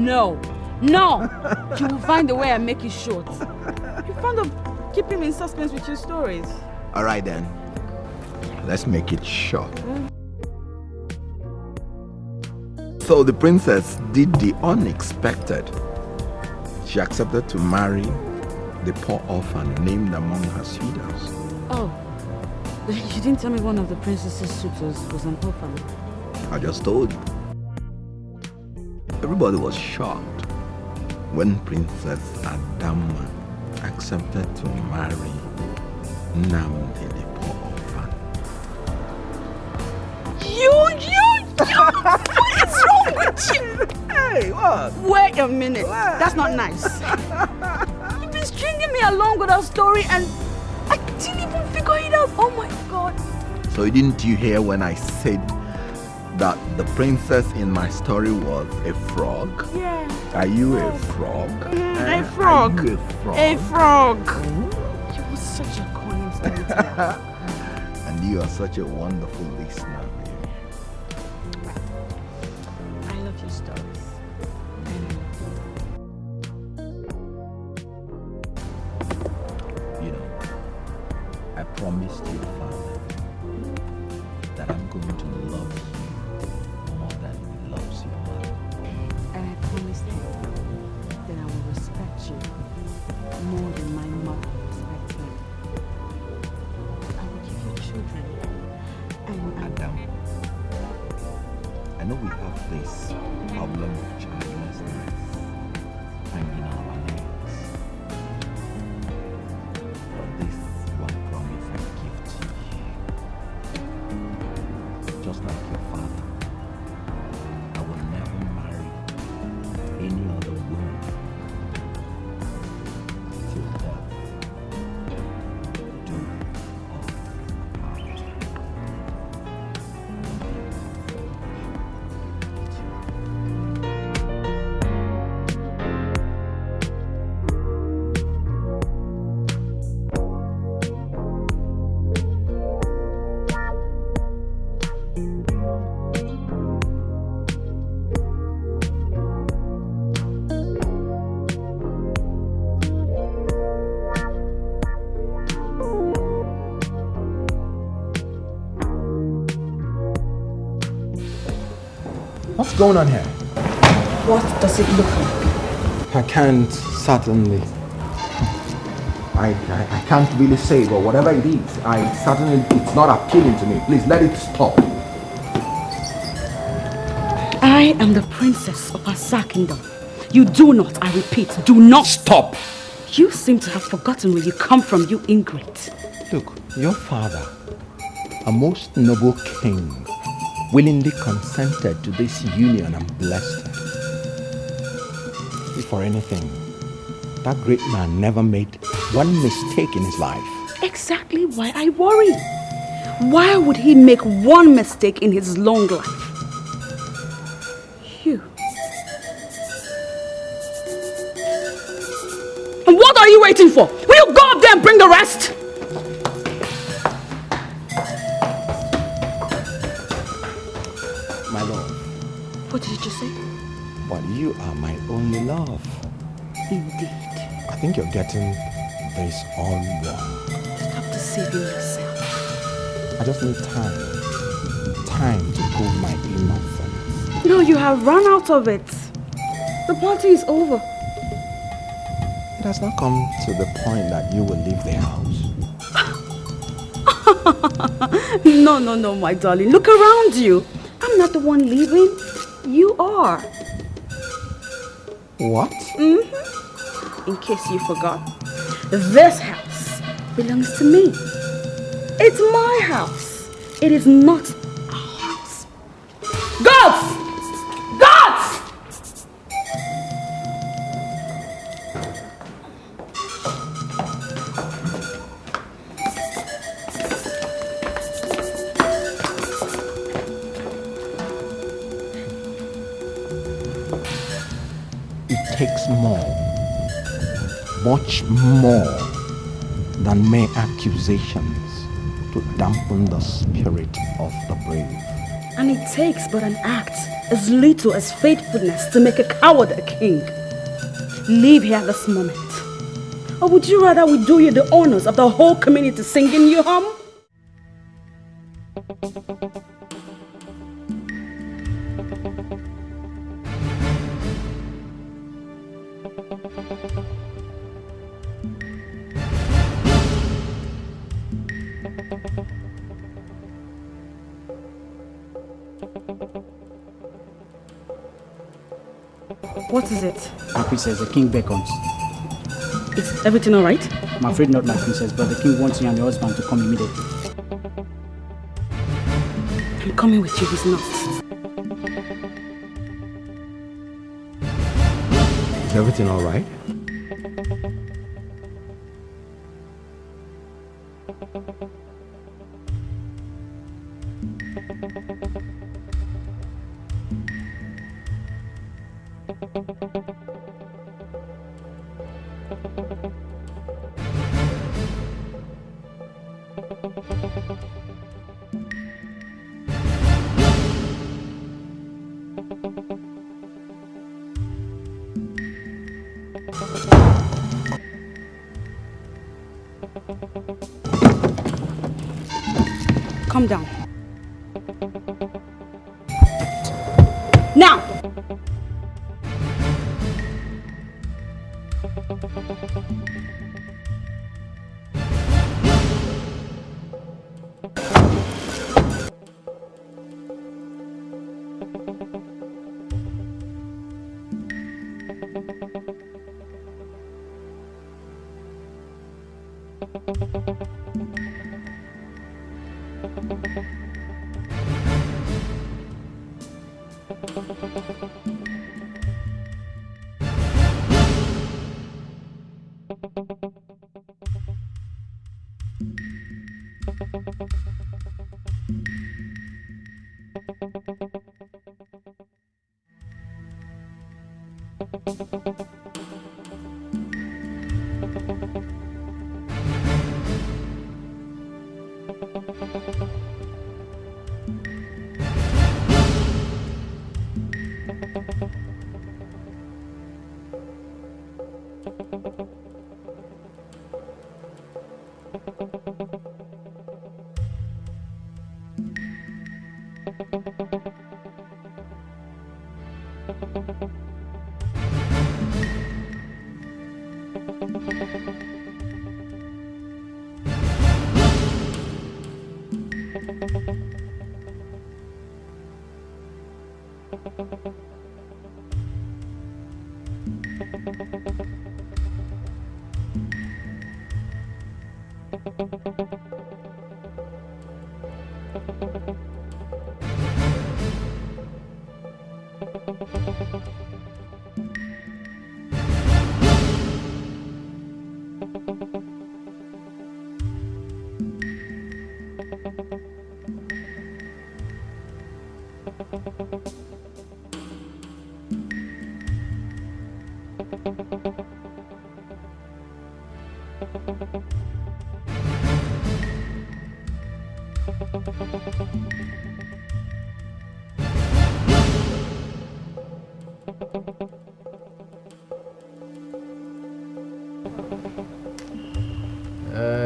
No. No! You will find a way and make it short. You're fond of keeping me in suspense with your stories. Alright then. Let's make it short. So the princess did the unexpected. She accepted to marry the poor orphan named among her suitors. Oh. You didn't tell me one of the princess's suitors was an orphan. I just told you. Everybody was shocked when Princess Adama accepted to marry Namdi the poor orphan. What is wrong with you? Hey, what? Wait a minute. What? That's not nice. You've been stringing me along with our story and I didn't even figure it out. Oh my God. So didn't you hear when I said that the princess in my story was a frog? Yeah. Are you a frog? A frog. Are you a frog? A frog. You were such a cunning storyteller. And you are such a wonderful listener. I love your stories. You know, I promised your father that I'm going to love you more than he loves your mother. And I promise that I will respect you more than my mother respects me. I will give you children. And Adam, I know we have this problem of childlessness hanging on our necks. But this one promise I give to you. Just like your father, I will never marry any other woman till death do us part. What's going on here? what does it look like? I can't certainly. I can't really say, but whatever it is, it's not appealing to me. Please let it stop. I am the princess of Asa Kingdom. You do not, I repeat, do not. Stop! You seem to have forgotten where you come from, you ingrate. Look, your father, a most noble king, willingly consented to this union and blessed it. If for anything, that great man never made one mistake in his life. Exactly why I worry. Why would he make one mistake in his long life? You. And what are you waiting for? Will you go up there and bring the rest? My love. What did you just say? But you are my only love. Indeed. I think you're getting this all wrong. Stop deceiving yourself. I just need time. Time to cool my innocence. No, you have run out of it. The party is over. It has not come to the point that you will leave the house. No, my darling. Look around you. I'm not the one leaving. You are. What? In case you forgot, this house belongs to me. It's my house. It is not our house. Gods! Gods! It takes more, much more than mere accusations to dampen the spirit of the brave. And it takes but an act as little as faithfulness to make a coward a king. Leave here this moment. Or would you rather we do you the honors of the whole community singing you home? What is it? My princess, the king beckons. Is everything alright? I'm afraid not, my princess, but the king wants you and your husband to come immediately. I'm coming with you, he's not. Is everything all right? Calm down. Now!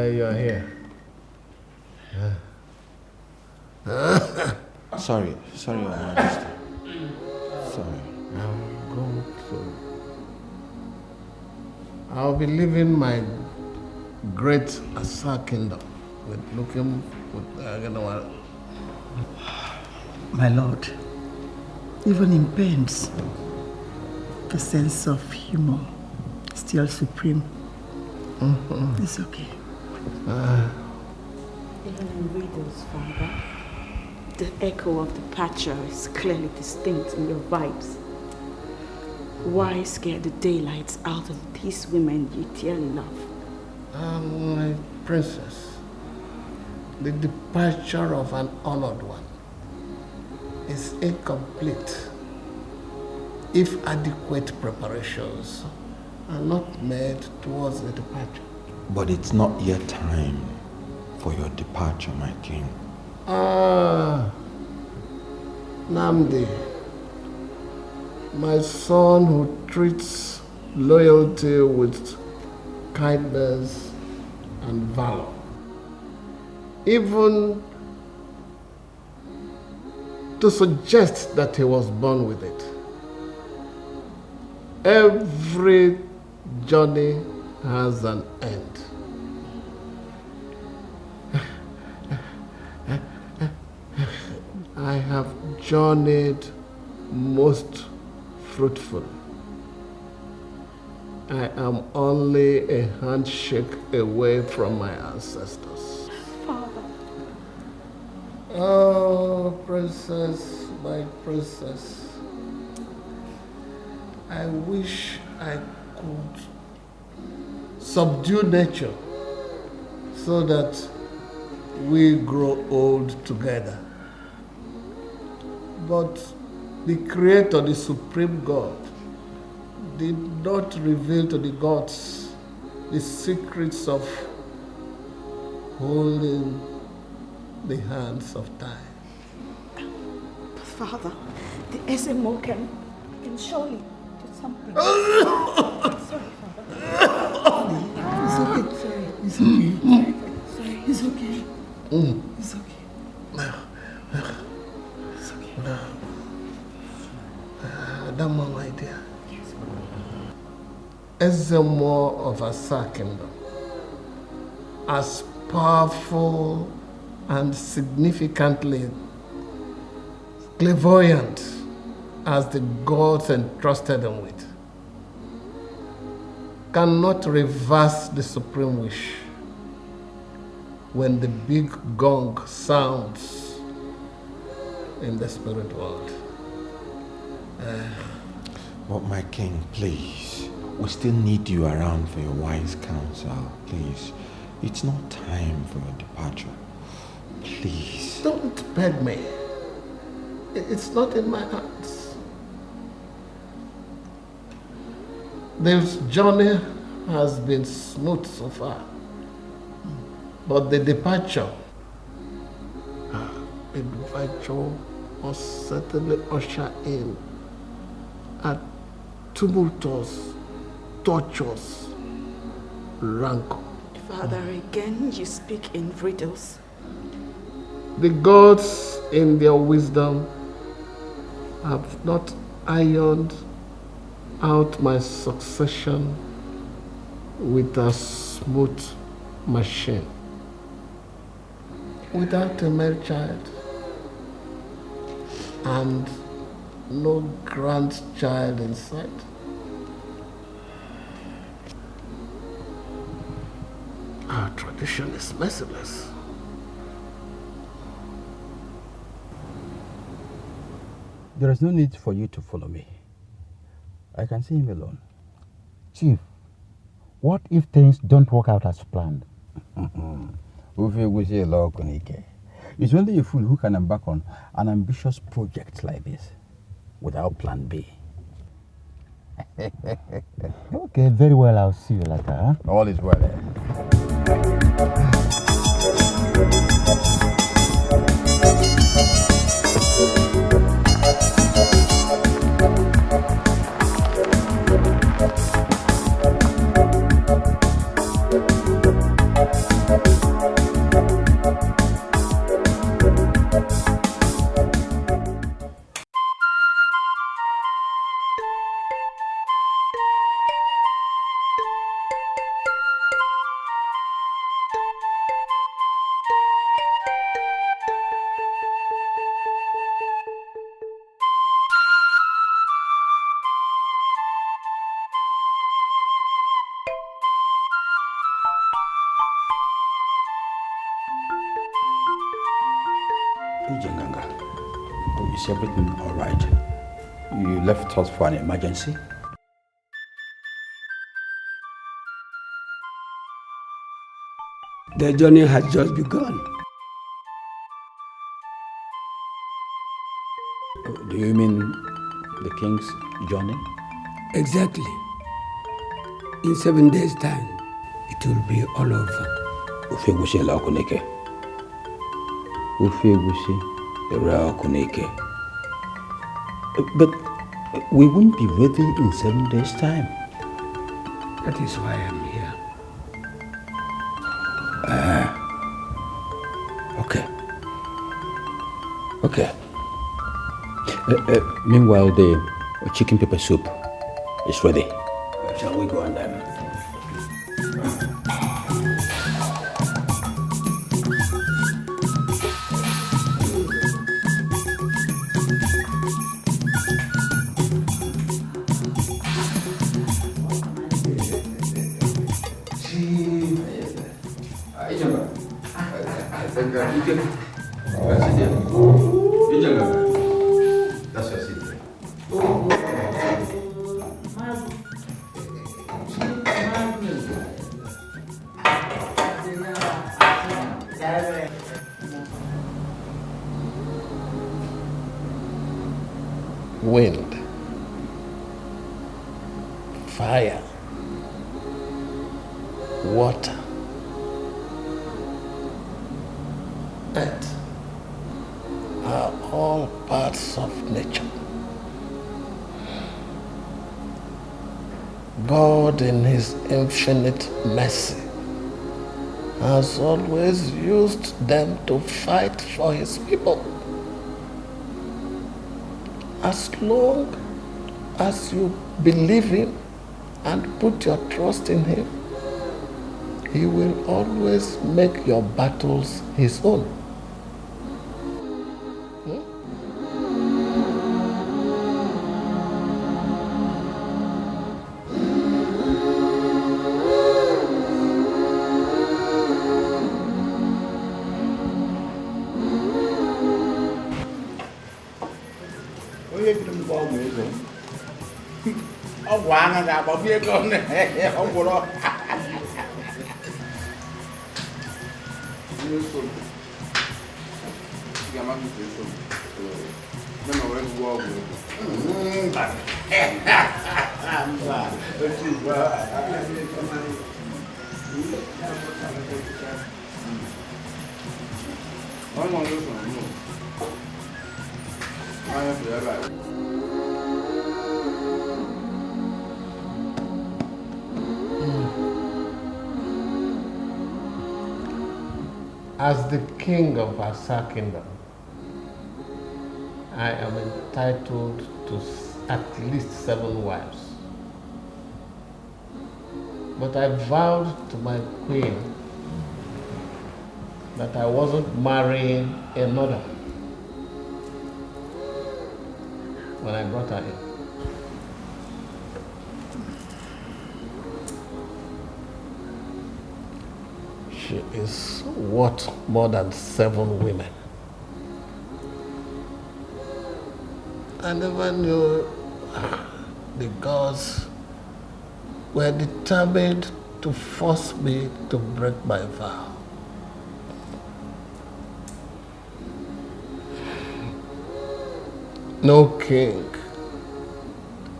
You're here. Sorry, Your Majesty. Sorry. I'm going to. I'll be leaving my great Asa kingdom with looking with My lord, even in pains, the sense of humor is still supreme. It's okay. Even in riddles, Father, the echo of departure is clearly distinct in your vibes. Why scare the daylights out of these women you dearly love? My princess, the departure of an honored one is incomplete if adequate preparations are not made towards the departure. But it's not yet time for your departure, my king. Namdi, my son who treats loyalty with kindness and valor, even to suggest that he was born with it. Every journey has an end. I have journeyed most fruitful. I am only a handshake away from my ancestors. Father. Oh, princess, my princess. I wish I could subdue nature so that we grow old together. But the Creator, the Supreme God, did not reveal to the gods the secrets of holding the hands of time. But Father, the SMO can surely do something. Sorry, Father. It's okay. It's okay. Sorry. It's okay. It's okay. It's okay. No. Adama, my dear. Ezemo of Asa Kingdom, as powerful and significantly clairvoyant as the gods entrusted him with, cannot reverse the supreme wish when the big gong sounds in the spirit world. But my king, please, we still need you around for your wise counsel. Please, it's not time for your departure. Please. Don't beg me. It's not in my hands. This journey has been smooth so far, but the departure must certainly usher in a tumultuous, torturous rancor. Father, again you speak in riddles. The gods, in their wisdom, have not ironed out my succession with a smooth machine. Without a male child and no grandchild in sight, our tradition is merciless. There is no need for you to follow me. I can see him alone. Chief, what if things don't work out as planned? It's only a fool who can embark on an ambitious project like this without plan B. Okay, very well, I'll see you later. Huh? All is well. Is everything all right? You left us for an emergency? The journey has just begun. Do you mean the king's journey? Exactly. In 7 days' time, it will be all over. Ufegusi Lakuneke. Ufegusi Lakuneke. But we won't be ready in 7 days' time. That is why I'm here. Okay. Okay. Meanwhile, the chicken pepper soup is ready. Shall we go on then? That's your secret. Wind, fire, water, earth are all parts of nature. God, in His infinite mercy, has always used them to fight for His people. As long as you believe Him and put your trust in Him, He will always make your battles His own. As the king of Asa Kingdom, I am entitled to at least 7 wives. But I vowed to my queen that I wasn't marrying another when I brought her in. She is worth more than 7 women. I never knew the gods were determined to force me to break my vow. No king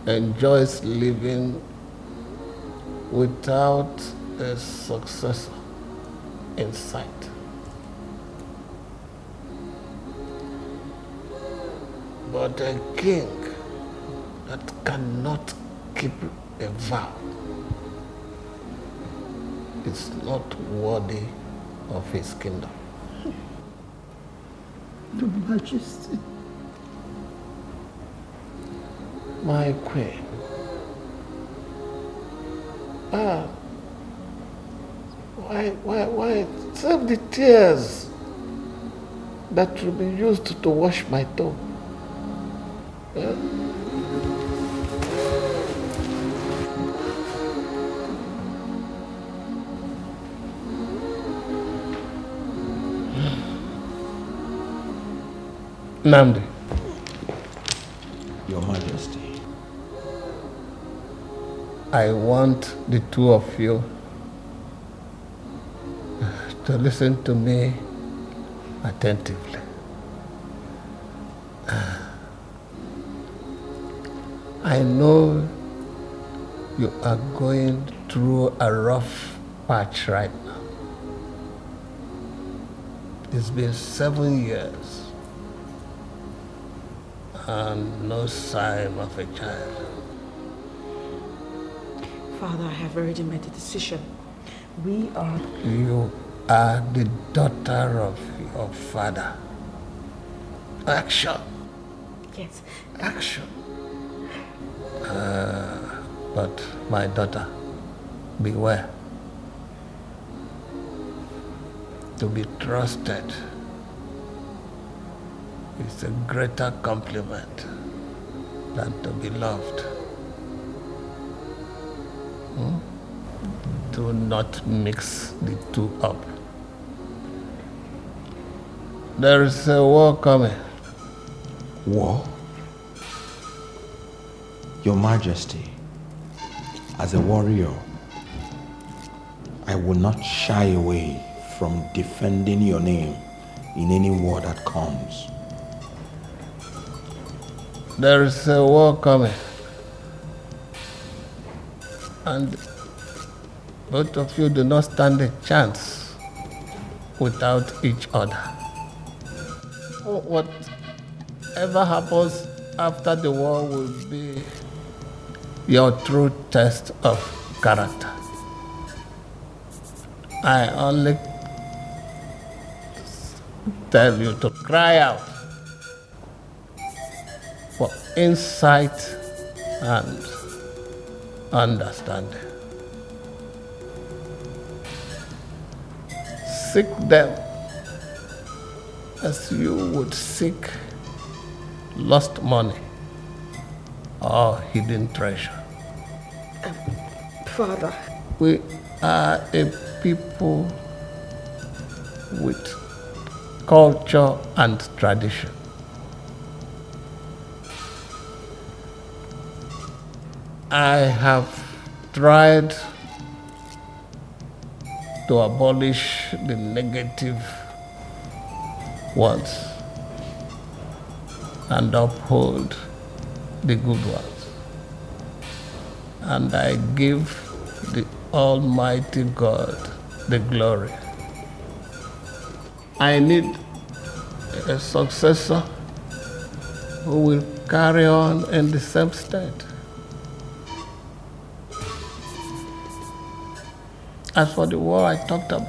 enjoys living without a successor in sight. But a king that cannot keep a vow is not worthy of his kingdom. Your Majesty. My queen. Why save the tears that will be used to wash my tomb? Namdi. Your Majesty. I want the 2 of you to listen to me attentively. I know you are going through a rough patch right now. It's been 7 years and no sign of a child. Father, I have already made a decision. We are... You are the daughter of your father. Action. Yes. Action. But my daughter, beware. To be trusted is a greater compliment than to be loved. Do not mix the two up. There is a war coming. War? Your Majesty, as a warrior, I will not shy away from defending your name in any war that comes. There is a war coming. And both of you do not stand a chance without each other. Whatever happens after the war will be your true test of character. I only tell you to cry out for insight and understanding. Seek them as you would seek lost money or hidden treasure. Father. We are a people with culture and tradition. I have tried to abolish the negative ones and uphold the good ones. And I give the Almighty God the glory. I need a successor who will carry on in the same state. As for the war I talked about,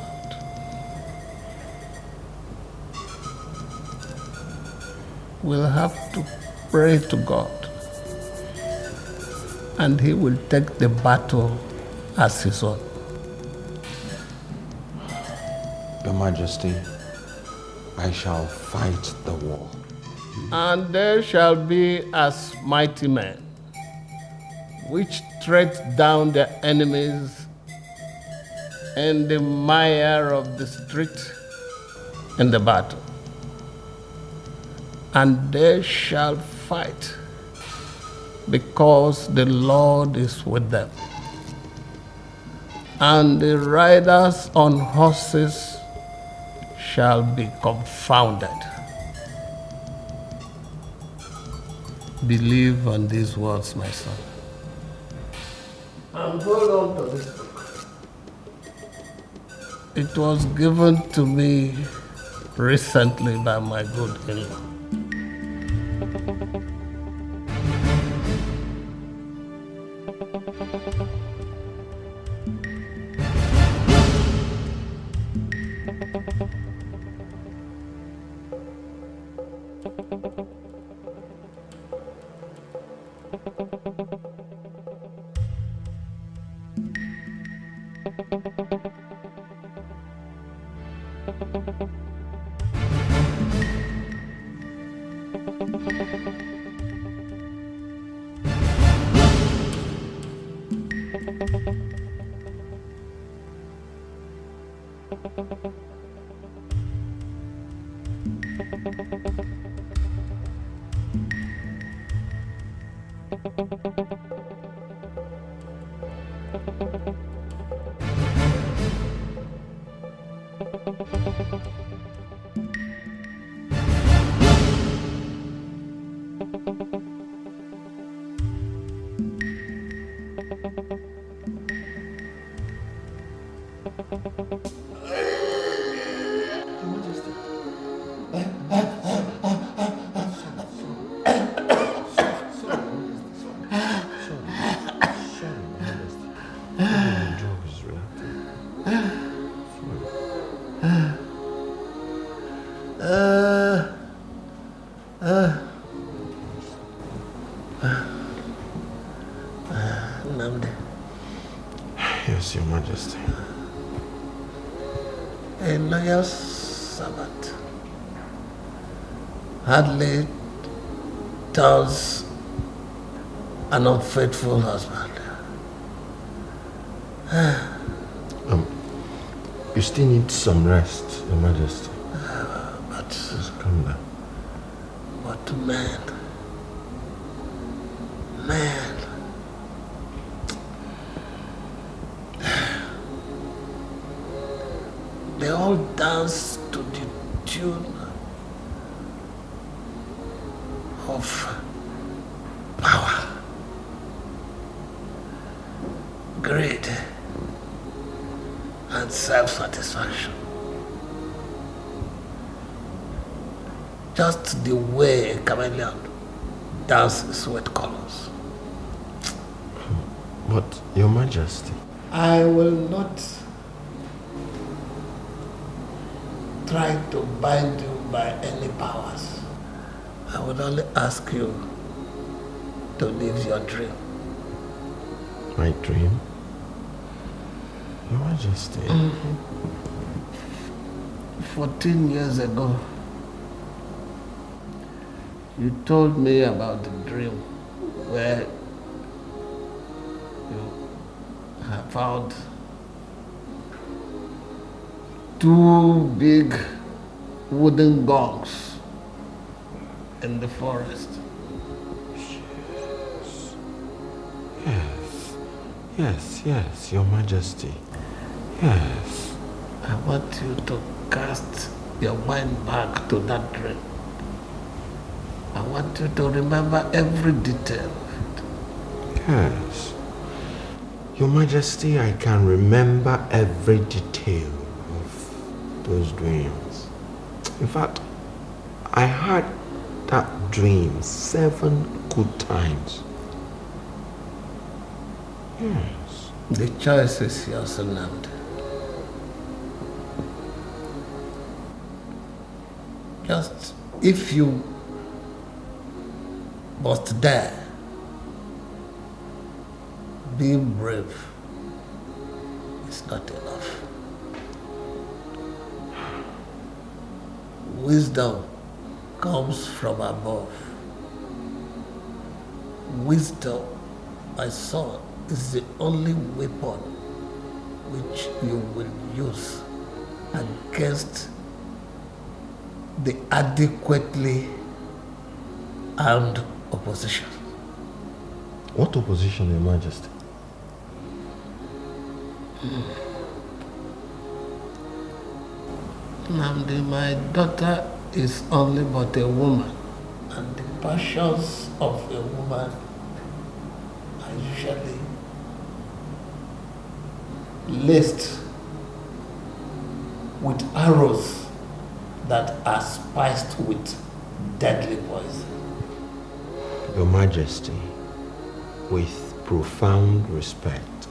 we'll have to pray to God, and He will take the battle as His own. Your Majesty, I shall fight the war. And there shall be as mighty men, which tread down their enemies in the mire of the street in the battle. And they shall fight, because the Lord is with them. And the riders on horses shall be confounded. Believe on these words, my son. And hold on to this book. It was given to me recently by my good in-law. Namde. Yes, Your Majesty. A loyal servant hardly tells an unfaithful husband. You still need some rest, Your Majesty. But Just calm down. But man, they all dance to the tune of power, greed, and self-satisfaction. Just the way a chameleon dances with colors. But, Your Majesty. I will not try to bind you by any powers. I would only ask you to live your dream. My dream? Your Majesty. 14 years ago, you told me about the dream where you have found two big wooden gongs in the forest. Yes, Your Majesty. Yes. I want you to cast your mind back to that dream. I want you to remember every detail of it. Yes. Your Majesty, I can remember every detail of those dreams. In fact, I had that dream 7 good times. Yes. The choice is yours, Nnamdi. Just if you must dare, being brave is not enough. Wisdom comes from above. Wisdom, my son, is the only weapon which you will use against the adequately armed opposition. What opposition, Your Majesty? Nnamdi, my daughter is only but a woman, and the passions of a woman are usually laced with arrows that are spiced with deadly poison. Your Majesty, with profound respect,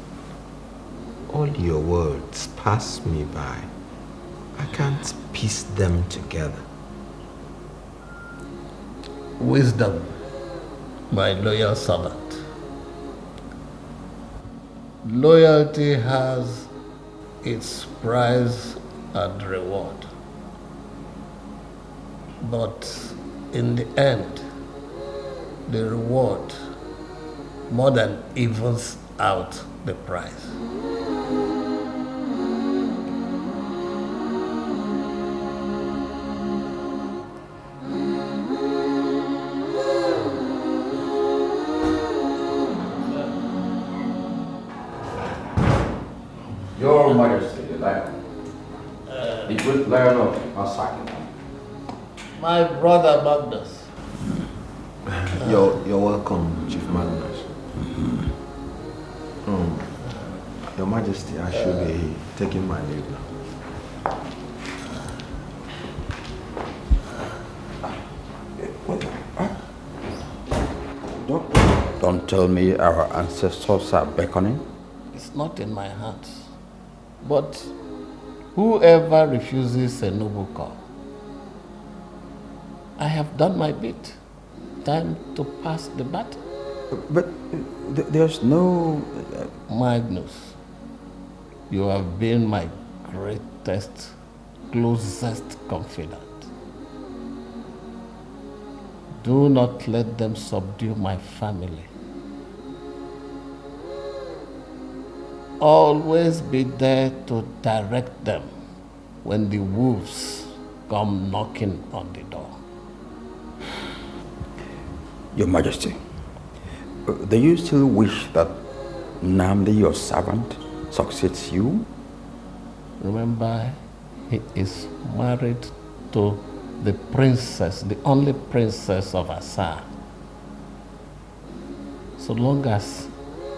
all your words pass me by. I can't piece them together. Wisdom, my loyal servant. Loyalty has its price and reward. But in the end, the reward more than evens out the price. Your Majesty, the lion. The great lion of Asaki. My brother Magnus. You're welcome, Chief Magnus. Your Majesty, I should be taking my leave now. Don't tell me our ancestors are beckoning. It's not in my hands. But whoever refuses a noble call, I have done my bit. Time to pass the baton. But there's no... Magnus, you have been my greatest, closest confidant. Do not let them subdue my family. Always be there to direct them when the wolves come knocking on the door. Your Majesty, do you still wish that Nnamdi, your servant, succeeds you? Remember, he is married to the princess, the only princess of Asa. So long as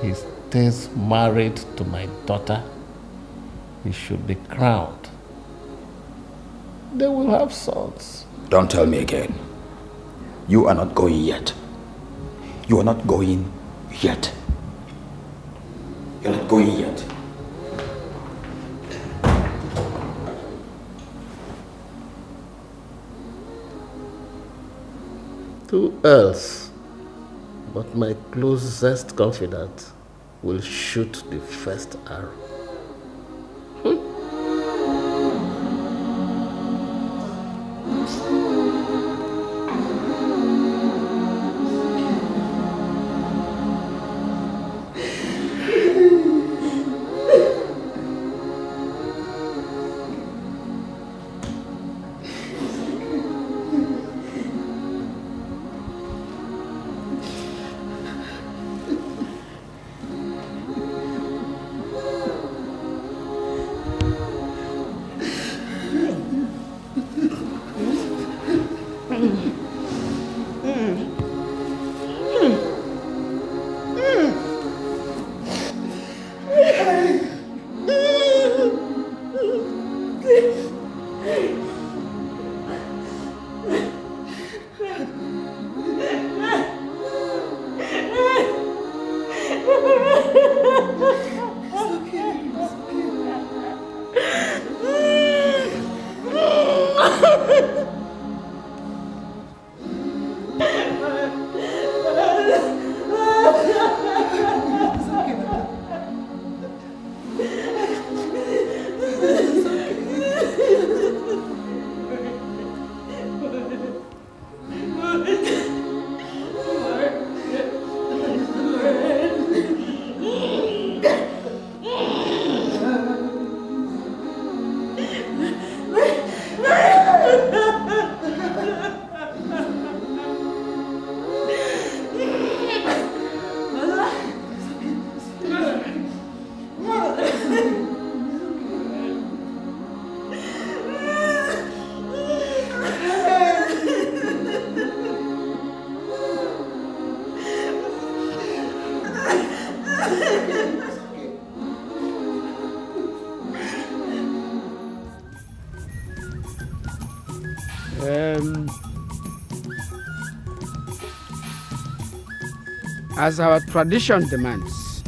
he stays married to my daughter, he should be crowned. They will have sons. Don't tell me again. You are not going yet. You are not going yet. You're not going yet. Who else but my closest confidant will shoot the first arrow? As our tradition demands,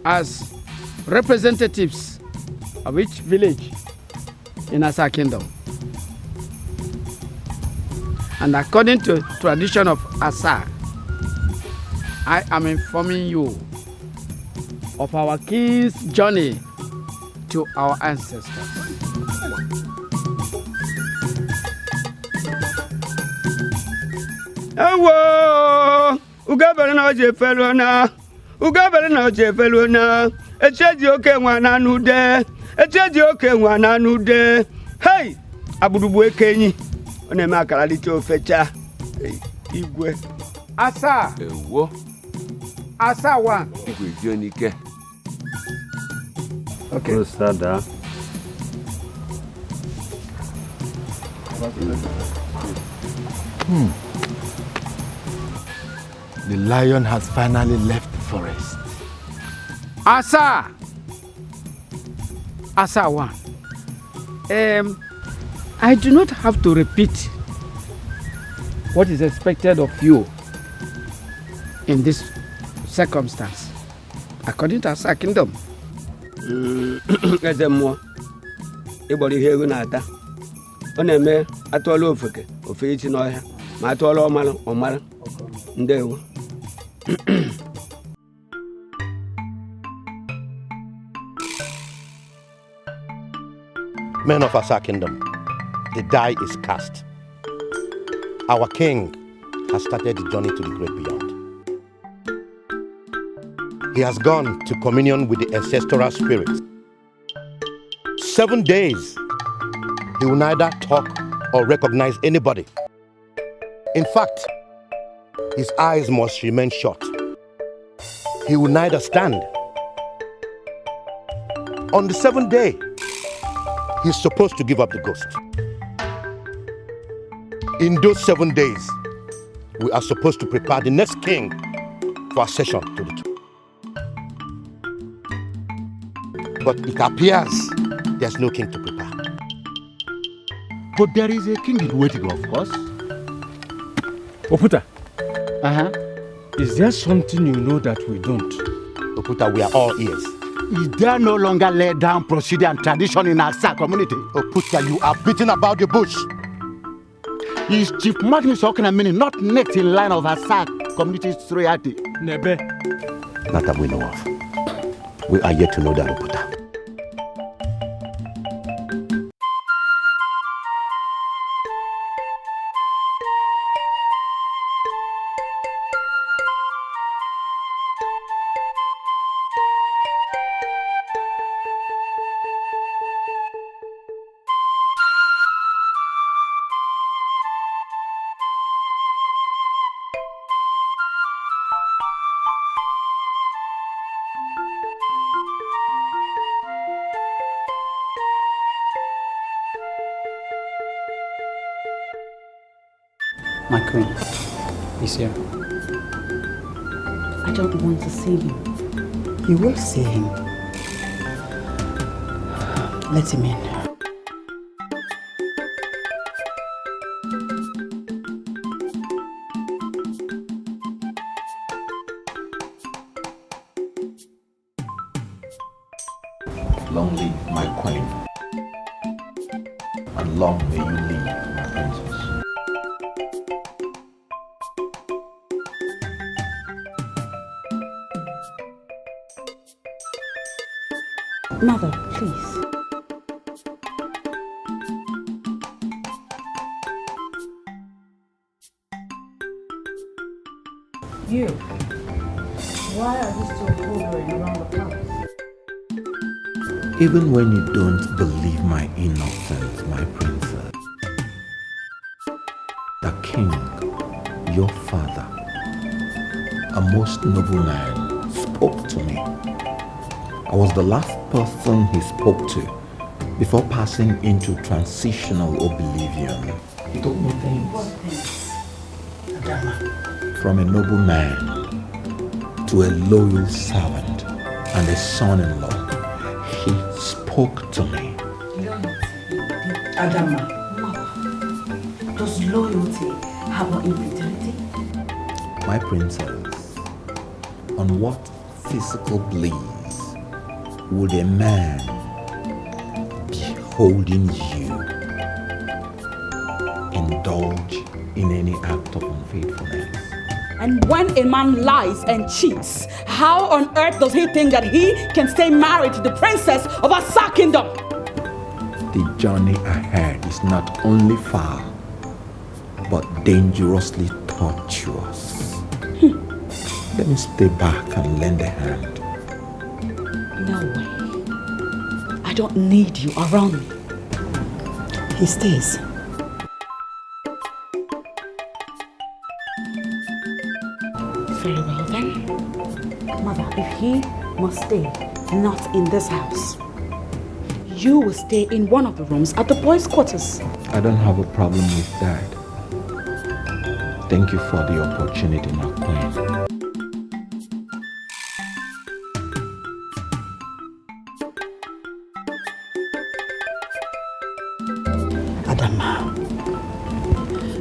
as representatives of each village in Asa Kingdom, and according to tradition of Asa, I am informing you of our king's journey to our ancestors. Ewo, ugabere na oje felo na, ugabere na oje felo na. Echeji oke nwa na nude, echeji oke nwa na nude. Hey, abudubu ekenyi, one me akara liche ofecha. Igwe. Asa. Ewo. Asa wa. Igwe jonike. Okay. Osada. The lion has finally left the forest. Asa! Asa one. I do not have to repeat what is expected of you in this circumstance, according to Asa Kingdom. eze mmụọ ịgbọrọ ihe ego na-ata ọ na-eme atụọla ofeke ofe ichi n'ọhịa ma atụọla ọmara ndewo. Men of Asa Kingdom, the die is cast. Our king has started the journey to the great beyond. He has gone to communion with the ancestral spirits. 7 days, he will neither talk or recognize anybody. In fact, his eyes must remain shut. He will neither stand. On the 7th day, he's supposed to give up the ghost. In those 7 days, we are supposed to prepare the next king for accession to the throne. But it appears there's no king to prepare. But there is a king in waiting, of course. Oputa. Is there something you know that we don't? Oputa, we are all ears. Is there no longer laid down procedure and tradition in our Asa community? Oputa, you are beating about the bush. Is Chief Magnus Okanamini not next in line of Asa community's royalty? Nebe. Not that we know of. We are yet to know that, Oputa. My queen is here. I don't want to see him. You will see him. Let him in. Long live my queen, and long may you live, my princess. Mother, please. You. Why are you still hovering around the palace? Even when you don't believe my innocence, my princess, the king, your father, a most noble man, spoke to me. I was the last person he spoke to before passing into transitional oblivion. He told me things. What things? Adama. From a noble man to a loyal servant and a son-in-law, he spoke to me. Loyalty. Adama. Mother, does loyalty have no infidelity? My princess, on what physical bliss would a man beholding you indulge in any act of unfaithfulness? And when a man lies and cheats, how on earth does he think that he can stay married to the princess of Asa Kingdom? The journey ahead is not only far, but dangerously tortuous. Let me stay back and lend a hand. No way. I don't need you around me. He stays. Very well then. Mother, if he must stay not in this house, you will stay in one of the rooms at the boys' quarters. I don't have a problem with that. Thank you for the opportunity, my queen. Adama,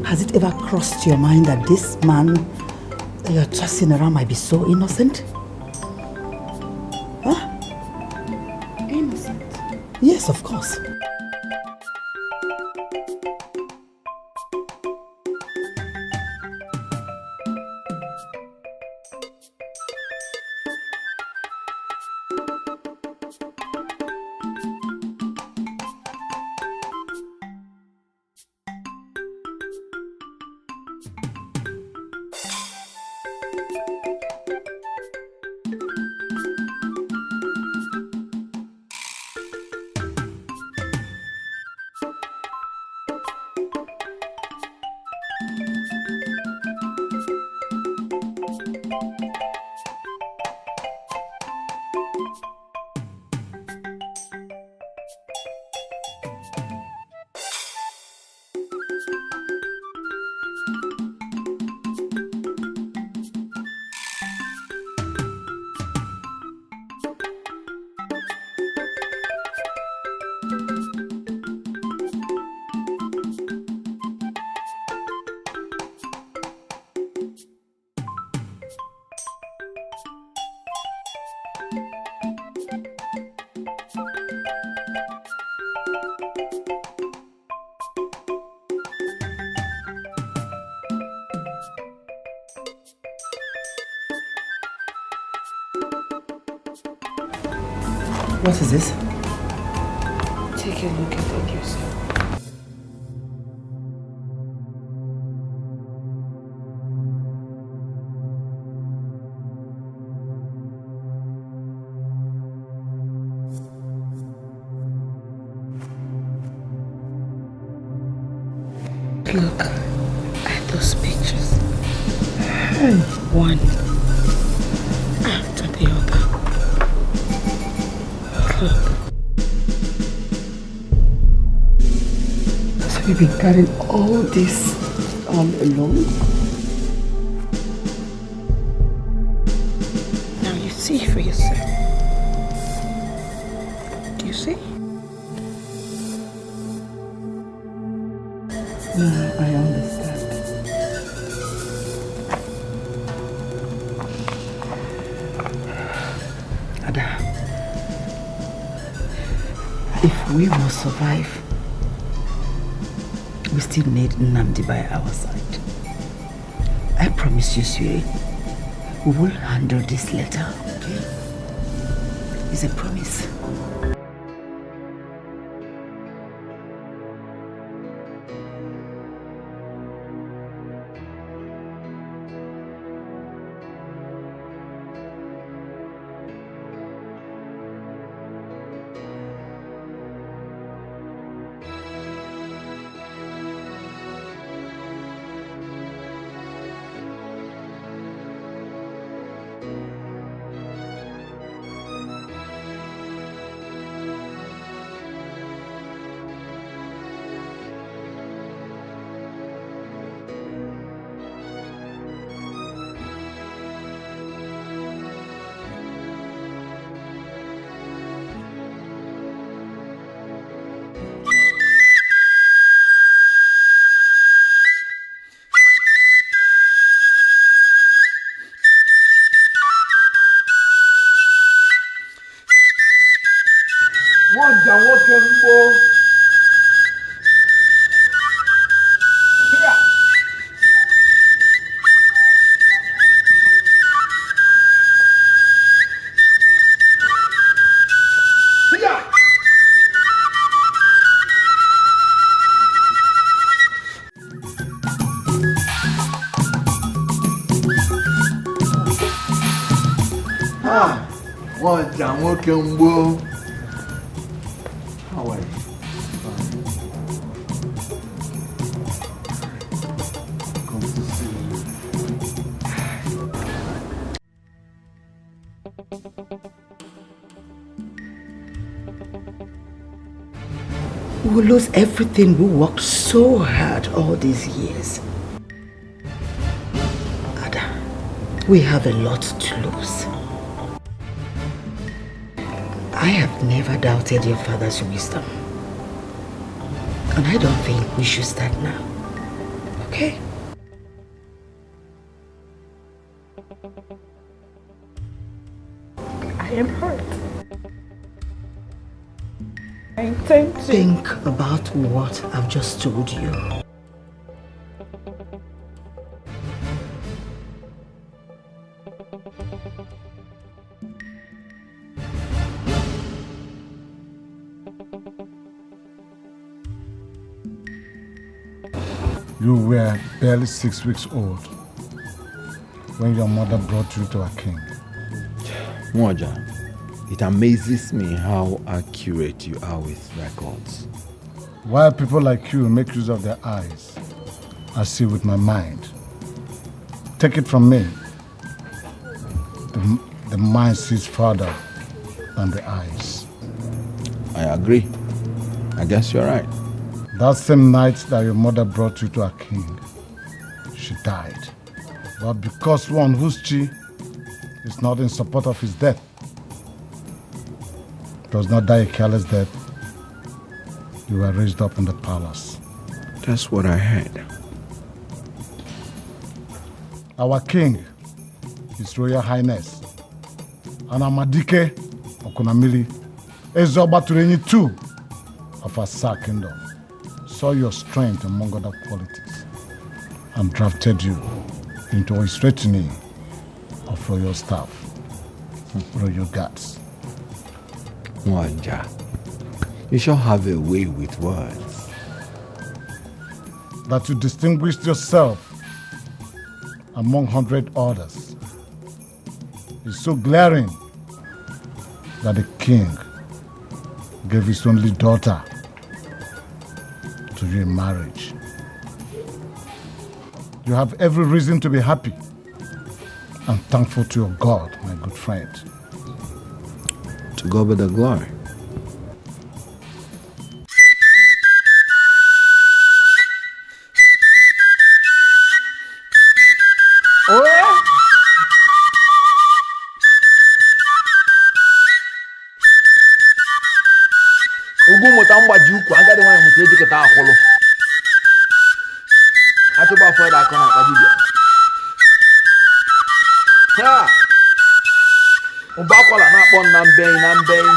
has it ever crossed your mind that this man that you're tossing around might be so innocent? Huh? innocent. Yes, of course. What is this? Take a look at it yourself. Look at those pictures. One after the other. Look. So you've been carrying all this all alone? Now you see for yourself. Do you see? Now I understand. Ada, if we will survive, we still need Nnamdi by our side. I promise you, Siri, we will handle this letter, okay? It's a promise. How are you? Come to see you. We will lose everything we worked so hard all these years. Ada, we have a lot to lose. I have never doubted your father's wisdom. And I don't think we should start now. Okay? I am hurt. I intend to. Think about what I've just told you. You were barely 6 weeks old when your mother brought you to a king. Mwaja, it amazes me how accurate you are with records. While people like you make use of their eyes, I see with my mind. Take it from me. The mind sees farther than the eyes. I agree. I guess you're right. That same night that your mother brought you to a king, she died. But because one whose chi is not in support of his death does not die a careless death, you were raised up in the palace. That's what I heard. Our king, His Royal Highness, Anamadike Okunamili, Ezoba Turenyi II of Asa Kingdom, saw your strength among other qualities and drafted you into his retinue of royal staff, royal guards. Mwanja, you shall have a way with words. That you distinguished yourself among 100 others is so glaring that the king gave his only daughter to you in marriage. You have every reason to be happy and thankful to your God, my good friend. To God be the glory. Ugu muta mgbaji ukwu agadi nwanyị muta ejikọta akwụlụ. Atụba afọ ịda akọ na akpa dibịa. Taa, ụba akwala na-akpọ na mbeyi.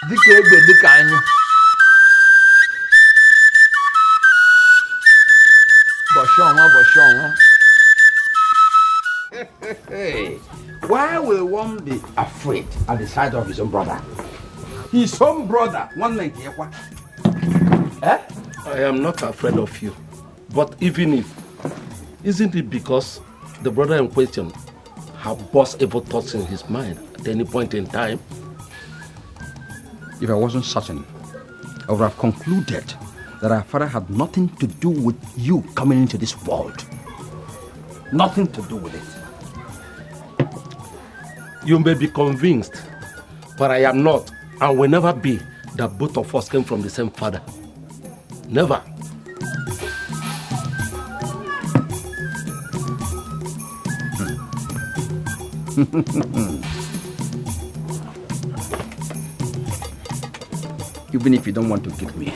Dịka egbe dịka anyụ. Bọshọ ọnwa. Why will one be afraid at the sight of his own brother? His own brother, one like Ekwa. Eh? I am not afraid of you. But even if, isn't it because the brother in question have boss evil thoughts in his mind at any point in time? If I wasn't certain, I would have concluded that our father had nothing to do with you coming into this world. Nothing to do with it. You may be convinced, but I am not and will never be that both of us came from the same father. Never. Even if you don't want to give me,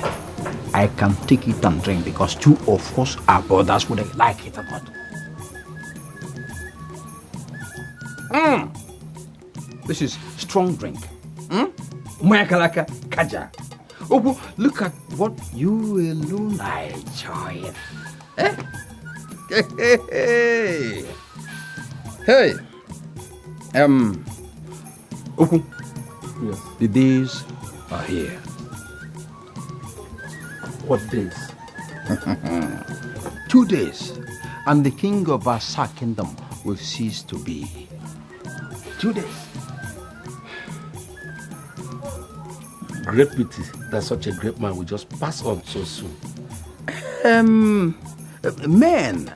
I can take it and drink because two of us are brothers whether you like it or not. This is strong drink. Mayakalaka Kaja. Oh, look at what you alone enjoy. Eh? Hey. Yes. The days are here. What days? 2 days, and the king of our kingdom will cease to be. 2 days. Great pity that such a great man will just pass on so soon. Men,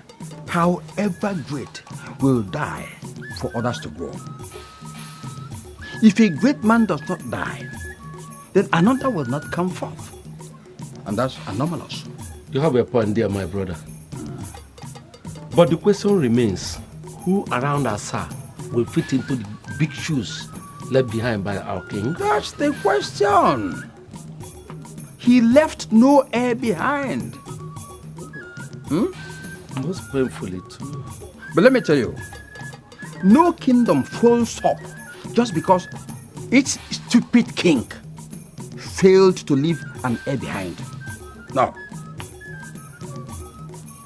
however great, will die for others to grow. If a great man does not die, then another will not come forth. And that's anomalous. You have a point there, my brother. But the question remains, who around us will fit into the big shoes left behind by our king? That's the question. He left no heir behind. Most painfully too. But let me tell you, no kingdom folds up just because its stupid king failed to leave an heir behind. No.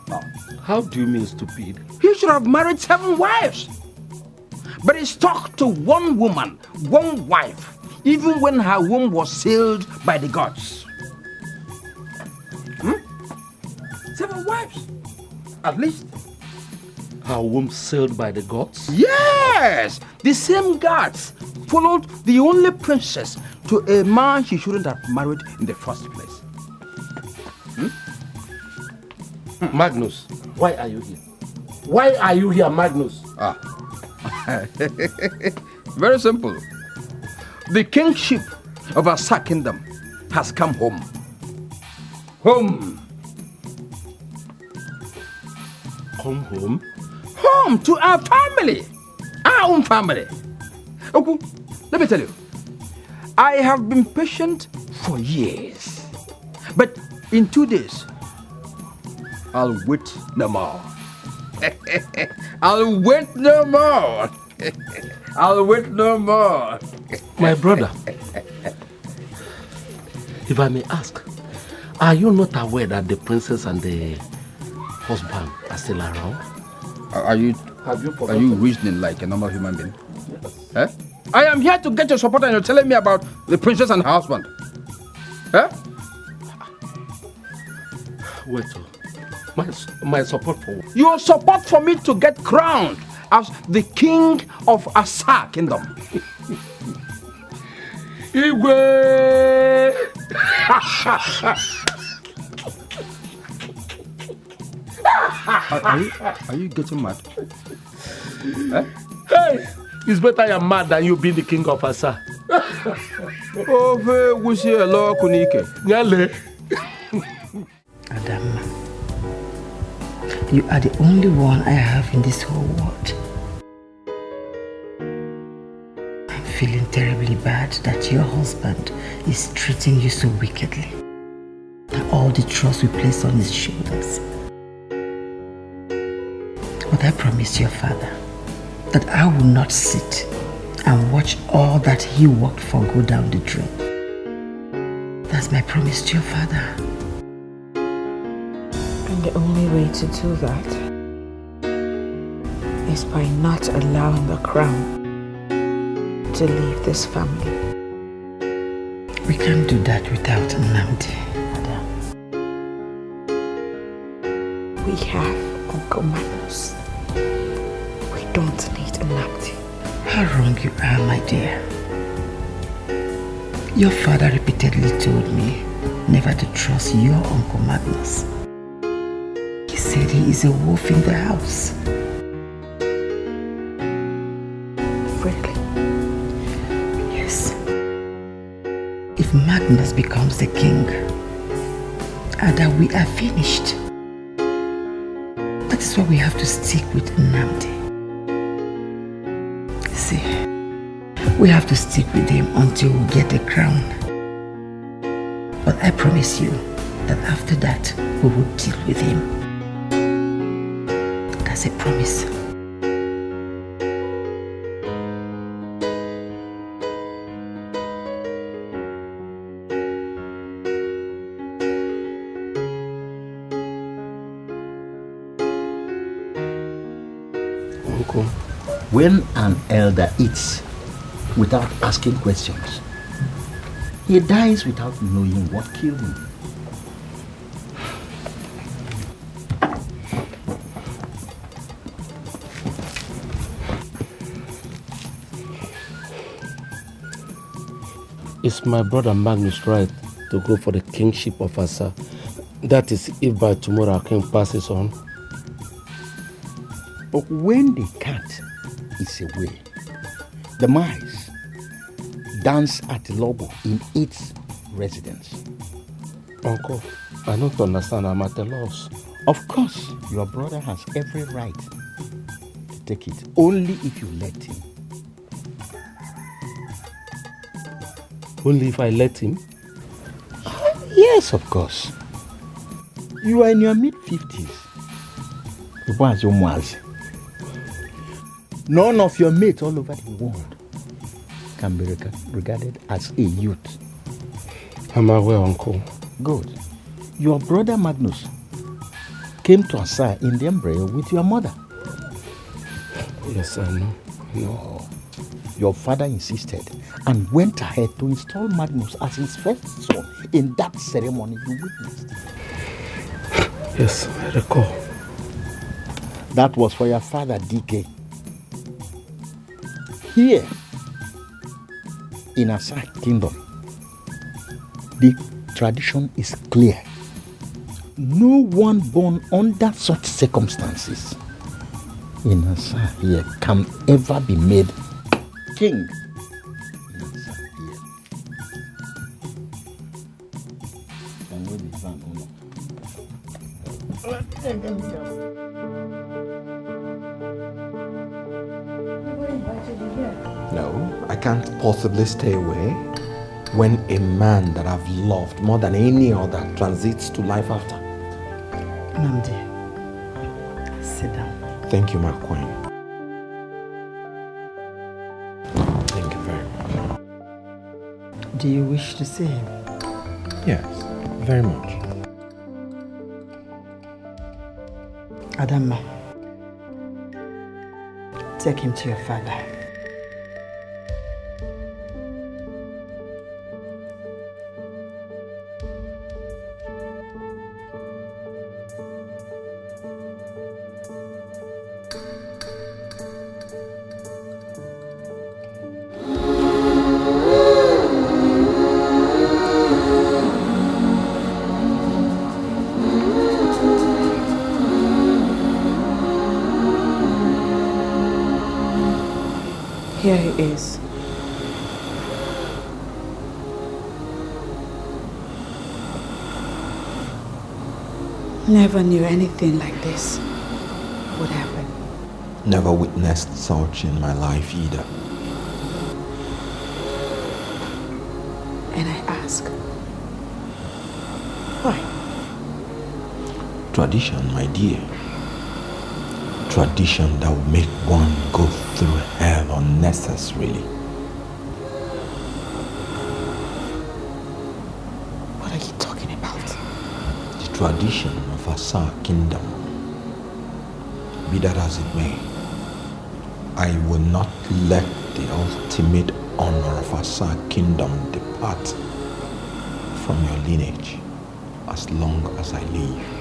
No. How do you mean stupid? He should have married 7 wives. But he stuck to one woman, one wife, even when her womb was sealed by the gods. 7 wives, at least. Her womb sealed by the gods? Yes! The same gods followed the only princess to a man she shouldn't have married in the first place. Magnus, why are you here? Why are you here, Magnus? Very simple. The kingship of Asa kingdom has come home. Home. Come home? Home to our family. Our own family. Okay, let me tell you. I have been patient for years. But in 2 days, I'll wait no more. I'll wait no more. I'll wait no more. My brother, if I may ask, are you not aware that the princess and the husband are still around? Are you reasoning like a normal human being? Yes. Eh? I am here to get your support and you're telling me about the princess and her husband. Eh? Wait, my support for what? Your support for me to get crowned as the king of Asa kingdom. Igwe! Are you getting mad? Eh? Hey! It's better I am mad than you being the king of Asa. Adama, you are the only one I have in this whole world. I'm feeling terribly bad that your husband is treating you so wickedly. That all the trust we place on his shoulders. But I promised your father that I will not sit and watch all that he worked for go down the drain. That's my promise to your father. And the only way to do that is by not allowing the crown to leave this family. We can't do that without Nnamdi. We have Uncle Magnus. We don't need Nnamdi. How wrong you are, my dear. Your father repeatedly told me never to trust your Uncle Magnus. He said he is a wolf in the house. Really? Yes. If Magnus becomes the king, Ada, we are finished. That is why we have to stick with Nnamdi. See, we have to stick with him until we get the crown. But I promise you that after that, we will deal with him. That's a promise. Uncle, when an elder eats without asking questions, he dies without knowing what killed him. Is my brother Magnus right to go for the kingship of Asa? That is, if by tomorrow our king passes on. But when the cat is away, the mice dance at the lobo in its residence. Uncle, I don't understand. I'm at a loss. Of course, your brother has every right to take it, only if you let him. Only if I let him? Yes, of course. You are in your mid-50s. None of your mates all over the world can be regarded as a youth. I'm aware, Uncle. Good. Your brother Magnus came to Asa in the embryo with your mother. Yes, I know. No. Your father insisted and went ahead to install Magnus as his first son in that ceremony you witnessed. Yes, I recall. That was for your father, DK. Here, in Asa Kingdom, the tradition is clear. No one born under such circumstances in Asa here can ever be made king. No, I can't possibly stay away when a man that I've loved more than any other transits to life after. Namdi, sit down. Thank you, my queen. Thank you very much. Do you wish to see him? Yes, very much. Adama, take him to your father. Here he is. Never knew anything like this would happen. Never witnessed such in my life either. And I ask, why? Tradition, my dear. Tradition that will make one go through hell unnecessarily. What are you talking about? The tradition of Asa Kingdom. Be that as it may, I will not let the ultimate honor of Asa Kingdom depart from your lineage as long as I live.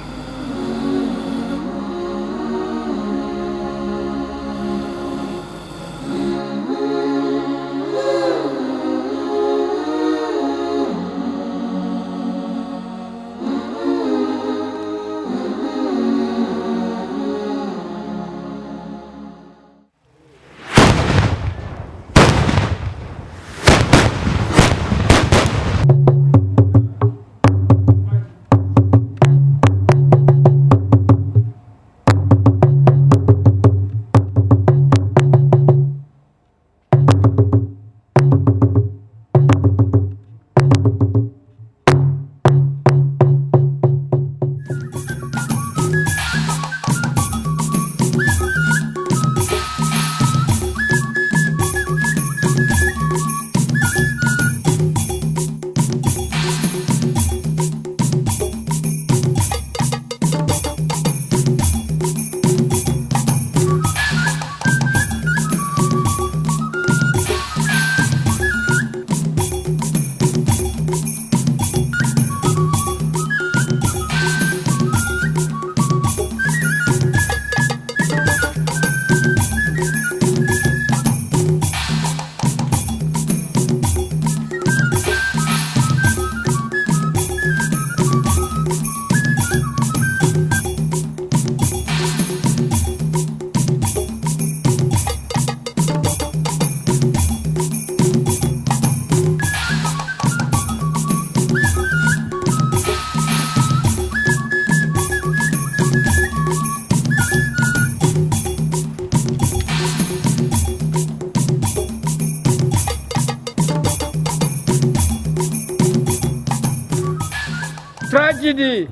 Tragedy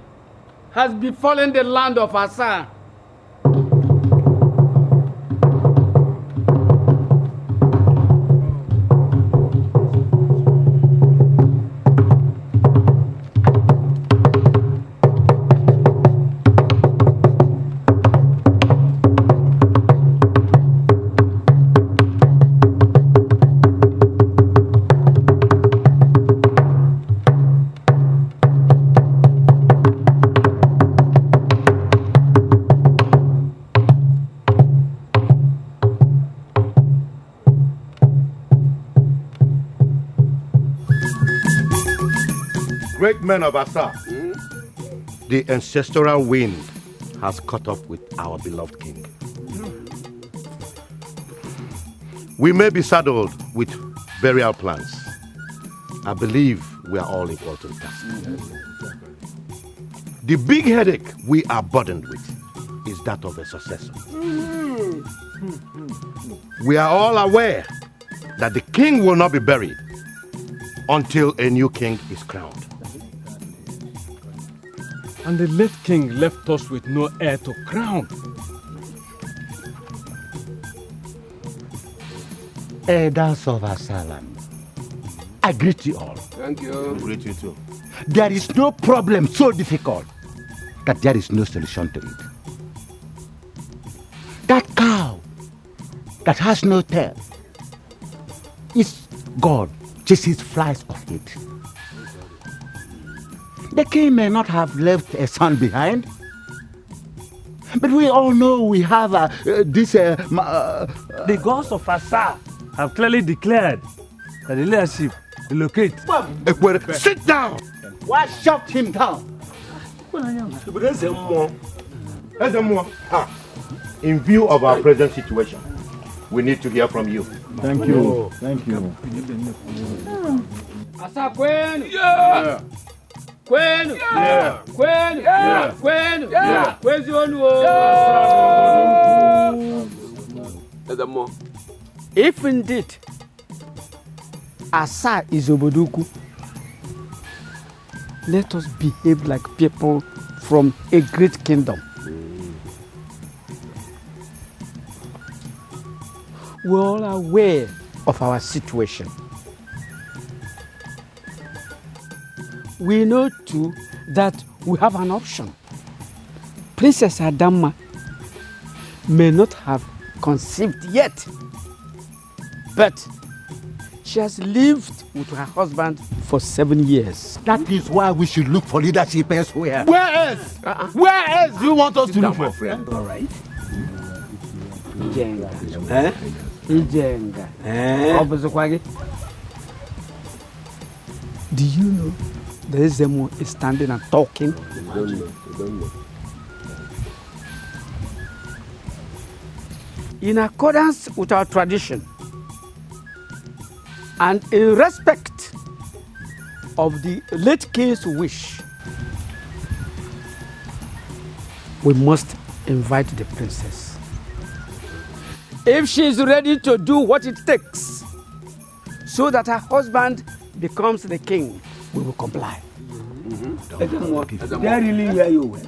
has befallen the land of Asa. great men of Asa, the ancestral wind has caught up with our beloved king. We may be saddled with burial plans. I believe we are all equal to the task. The big headache we are burdened with is that of a successor. We are all aware that the king will not be buried until a new king is crowned. And the late king left us with no heir to crown. Elders of Asalam, I greet you all. Thank you. I greet you too. There is no problem so difficult that there is no solution to it. That cow that has no tail is God chases flies off it. The king may not have left a son behind, but we all know we have the gods of Asa have clearly declared that the leadership relocate. Sit down! Why shut him down? In view of our present situation, we need to hear from you. Thank you. Thank you. Asa kwenu. Yeah. Kwenu. Yeah. Kwenu. Yeah. Kwenu. Yeah. Kwezi onu. If indeed Asa is Oboduku, let us behave like people from a great kingdom. We're all aware of our situation. We know too that we have an option. Princess Adama may not have conceived yet, but she has lived with her husband for 7 years. That is why we should look for leadership elsewhere. Where else? Where else do you want us to look for? Friend. All right. Ijenga. Eh? Ijenga. Eh? Do you know the Ezemo is standing and talking? In accordance with our tradition and in respect of the late king's wish, we must invite the princess. If she is ready to do what it takes so that her husband becomes the king, we will comply. They really hear you well.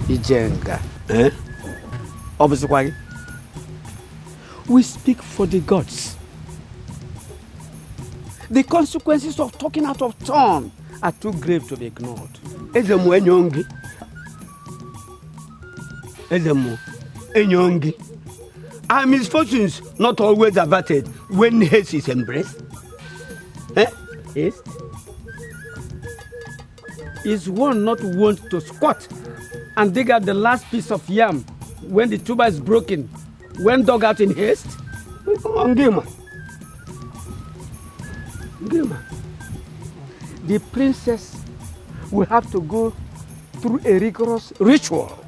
Ijenga. Eh? Obviously, we speak for the gods. The consequences of talking out of turn are too grave to be ignored. Ezemo enyongi. Ezemo enyongi. Are misfortunes not always averted when haste is embraced? Eh? Haste? Is one not wont to squat and dig out the last piece of yam when the tuber is broken, when dug out in haste? Ngima. The princess will have to go through a rigorous ritual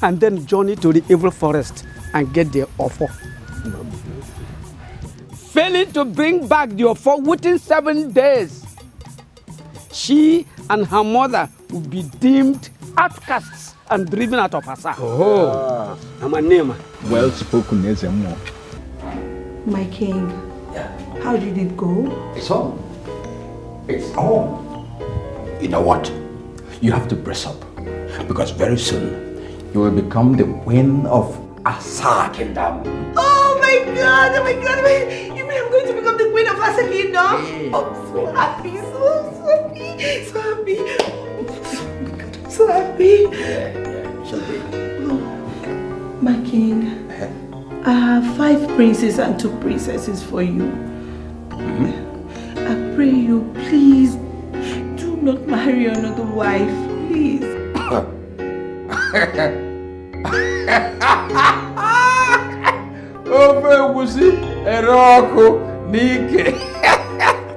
and then journey to the evil forest and get the offer. Failing to bring back the offer within 7 days, she and her mother will be deemed outcasts and driven out of Asa. Oh, Amanema. Well spoken, Ezemo. My king, how did it go? It's all. It's all. You know what? You have to brace up. Because very soon, you will become the queen of Asa Kingdom. Oh my God, oh my God. You mean I'm going to become the queen of Asa Kingdom? Yeah. I'm so happy, so happy. So happy. Yeah, should be. My king, I have 5 princes and 2 princesses for you. I pray you, please, do not marry another wife, please.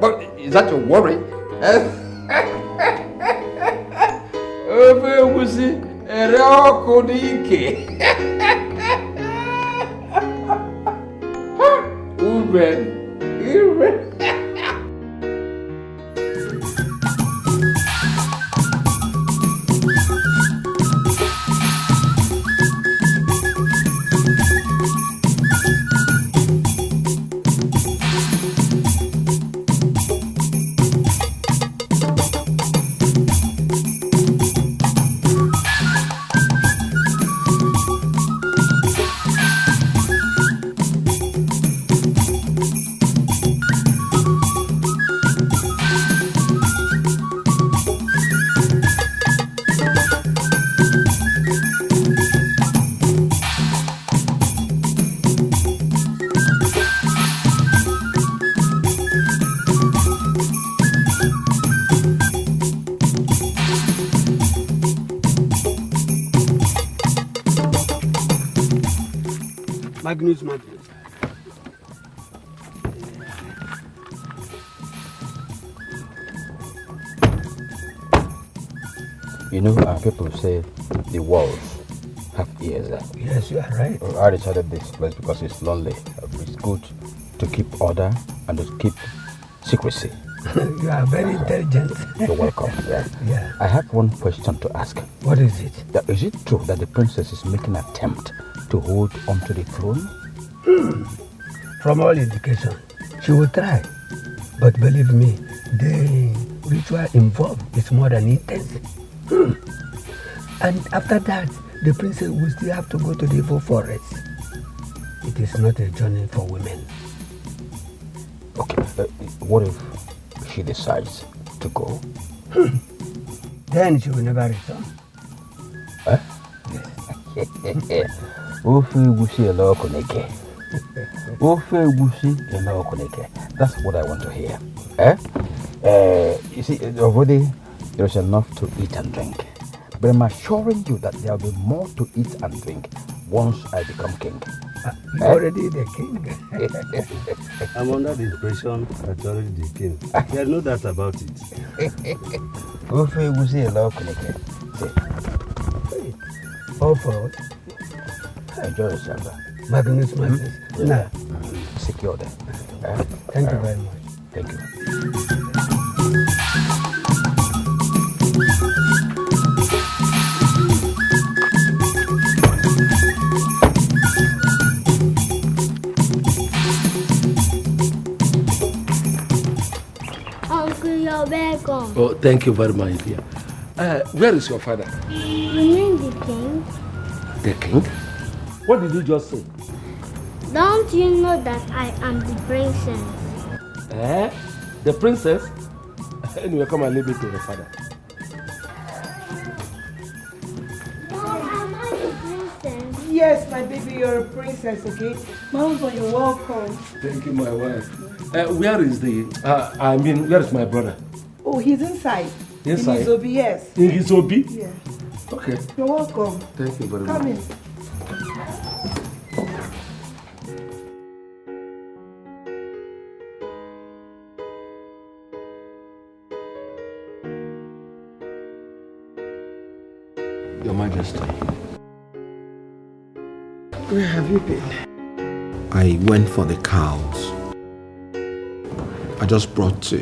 But is that your worry? Ofe egusi ere ọkụ n'ike. Ube. Magnus. You know, our people say the walls have ears. Yes, you are right. I decided this place because it's lonely. It's good to keep order and to keep secrecy. You are very intelligent. You're welcome. Yeah. I have one question to ask. What is it? Is it true that the princess is making an attempt to hold onto the throne? From all indication, she will try. But believe me, the ritual involved is more than intense. And after that, the princess will still have to go to the evil forest. It is not a journey for women. Okay, what if she decides to go? Then she will never return. Huh? That's what I want to hear. You see, already there's enough to eat and drink. But I'm assuring you that there will be more to eat and drink once I become king. You're already the king. I'm under the impression that you're already the king. There's no doubt about it. All for us. Enjoy yourself. Magnus. Now, secure them. Thank you very much. Thank you. Uncle, you're welcome. Oh, thank you very much, dear. Where is your father? You mean the king? The king? What did you just say? Don't you know that I am the princess? The princess? Anyway, come and leave it to the father. Am I the princess? Yes, my baby, you're a princess, okay? My husband, you're welcome. Thank you, my wife. Where is where is my brother? Oh, he's inside. Inside? In his obi, yes. In his obi? Yeah. Okay. You're welcome. Thank you very much. Come in. Your Majesty. Where have you been? I went for the cows. I just brought 2.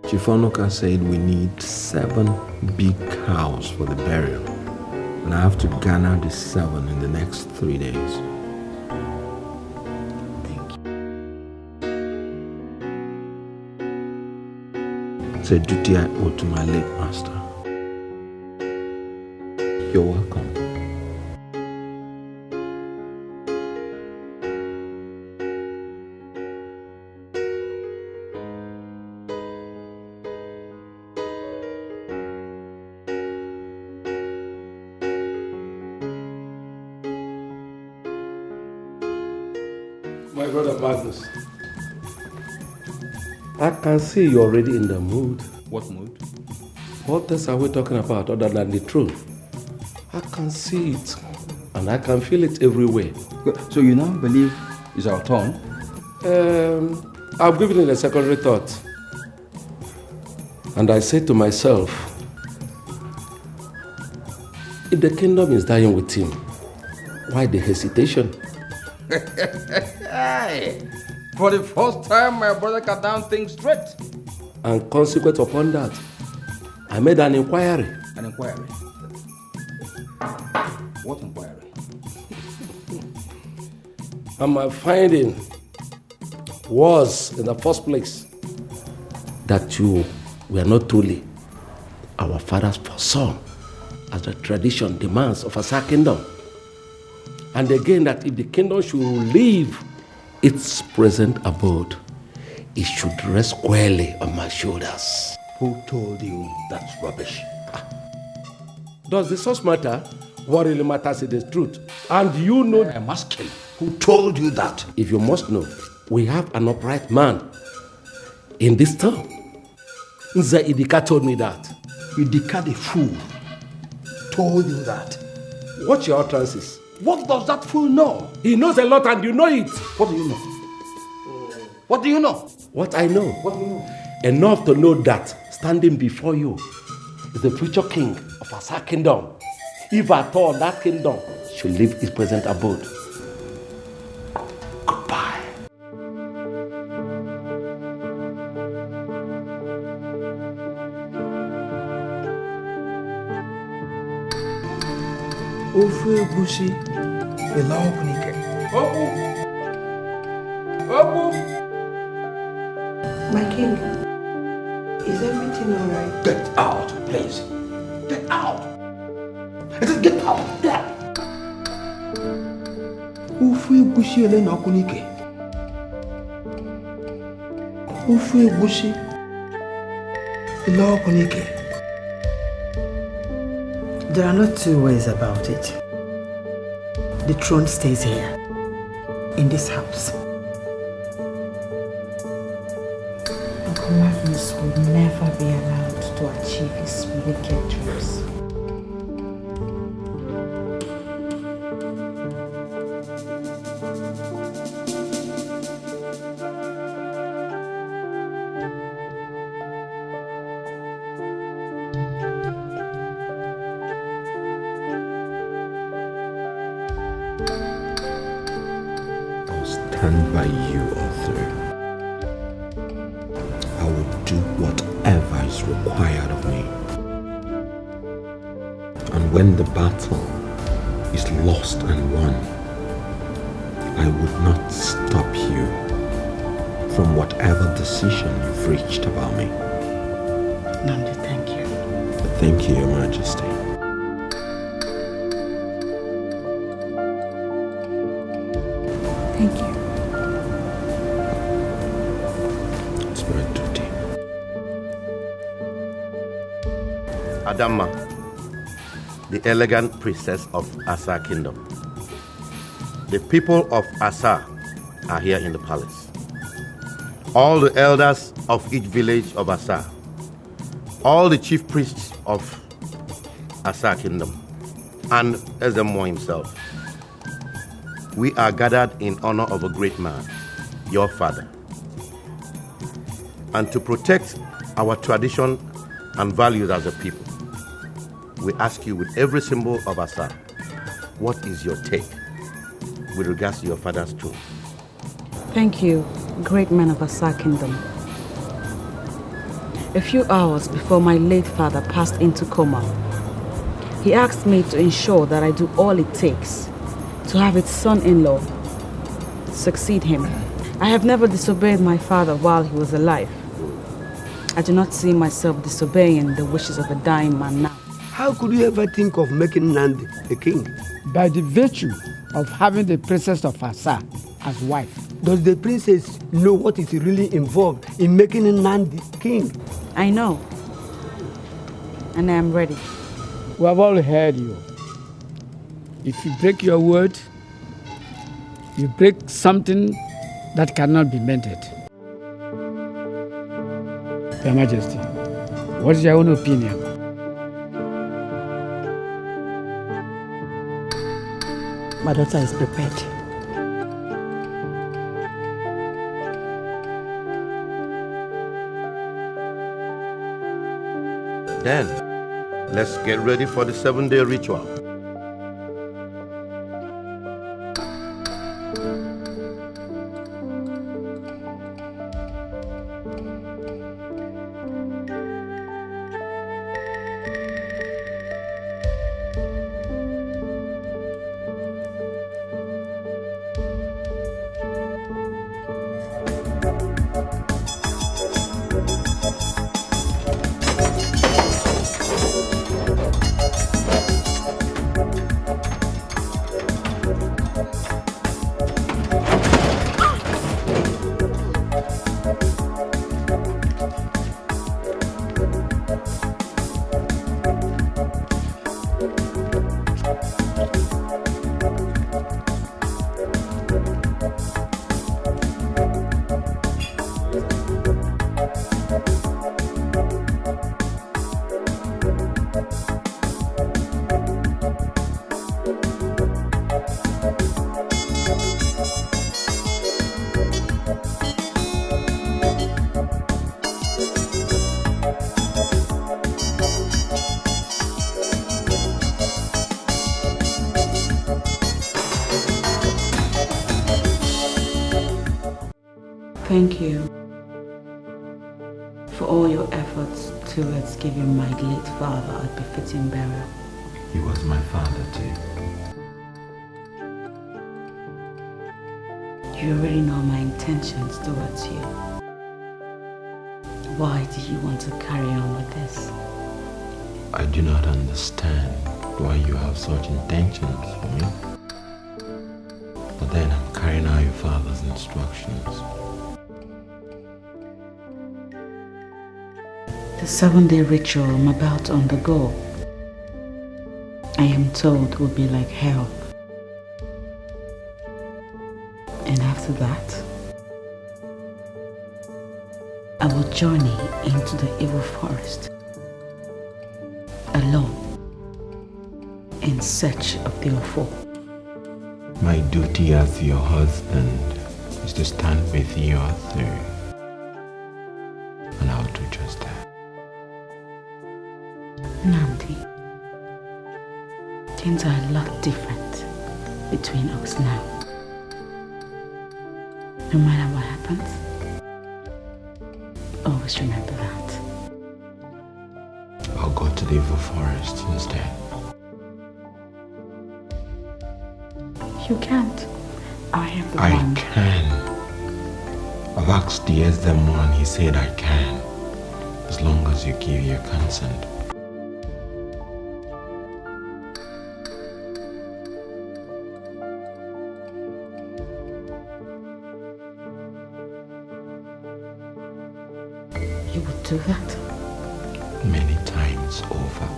Chief Onoka said we need 7 big cows for the burial. And I have to garner the 7 in the next 3 days. Thank you. It's a duty I owe to my late master. You're welcome. My brother Magnus, I can see you're already in the mood. What mood? What else are we talking about other than the truth? I can see it and I can feel it everywhere. So you now believe it's our turn? I've given it a secondary thought. And I said to myself, if the kingdom is dying with him, why the hesitation? Hey, for the first time, my brother can down things straight. And consequent upon that, I made an inquiry. An inquiry? What inquiry? And my finding was, in the first place, that you were not truly our father's first son, as the tradition demands of Asa kingdom. And again, that if the kingdom should leave its present abode, it should rest squarely on my shoulders. Who told you that's rubbish? Does the source matter? What really matters is the truth. And you know... I'm asking, who told you that? If you must know, we have an upright man in this town. Nze Idika told me that. Idika the fool told you that? What's your utterances? What does that fool know? He knows a lot and you know it. What do you know? What do you know? What I know. What do you know? Enough to know that standing before you is the future king of Asa kingdom. If at all that kingdom should leave its present abode. Goodbye. Ofe egusi ila okunike. Opu! My king, is everything alright? Get out, please. Get out. I said get out. Ofe egusi ila okunike. Ofe egusi ila okunike. There are not two ways about it. The throne stays here, in this house. Uncle Magnus will never be allowed to achieve his wicked dreams. Stand by you, Arthur. I will do whatever is required of me. And when the battle is lost and won, I would not stop you from whatever decision you've reached about me. Nandi, thank you. Thank you, Your Majesty. Thank you. It's my duty. Adamma, the elegant princess of Asa Kingdom. The people of Asa are here in the palace. All the elders of each village of Asa, all the chief priests of Asa Kingdom, and Ezemo himself. We are gathered in honor of a great man, your father. And to protect our tradition and values as a people, we ask you with every symbol of Asa, what is your take with regards to your father's throne? Thank you, great man of Asa Kingdom. A few hours before my late father passed into coma, he asked me to ensure that I do all it takes to have his son-in-law succeed him. I have never disobeyed my father while he was alive. I do not see myself disobeying the wishes of a dying man now. How could you ever think of making Nandi a king? By the virtue of having the princess of Asa as wife. Does the princess know what is really involved in making Nandi king? I know. And I am ready. We have all heard you. If you break your word, you break something that cannot be mended. Your Majesty, what is your own opinion? My daughter is prepared. Then, let's get ready for the 7-day ritual. Thank you for all your efforts towards giving my late father a befitting burial. He was my father too. You already know my intentions towards you. Why do you want to carry on with this? I do not understand why you have such intentions for me. But then I'm carrying out your father's instructions. The 7-day ritual I'm about to undergo, I am told, will be like hell. And after that, I will journey into the evil forest, alone, in search of the Bfor. My duty as your husband is to stand with you through. And I'll do just that. Nandi, things are a lot different between us now. No matter what happens, always remember that. I'll go to the evil forest instead. You can't. I am the I one. can. I've asked the SDM and he said I can. As long as you give your consent. You would do that? Many times over.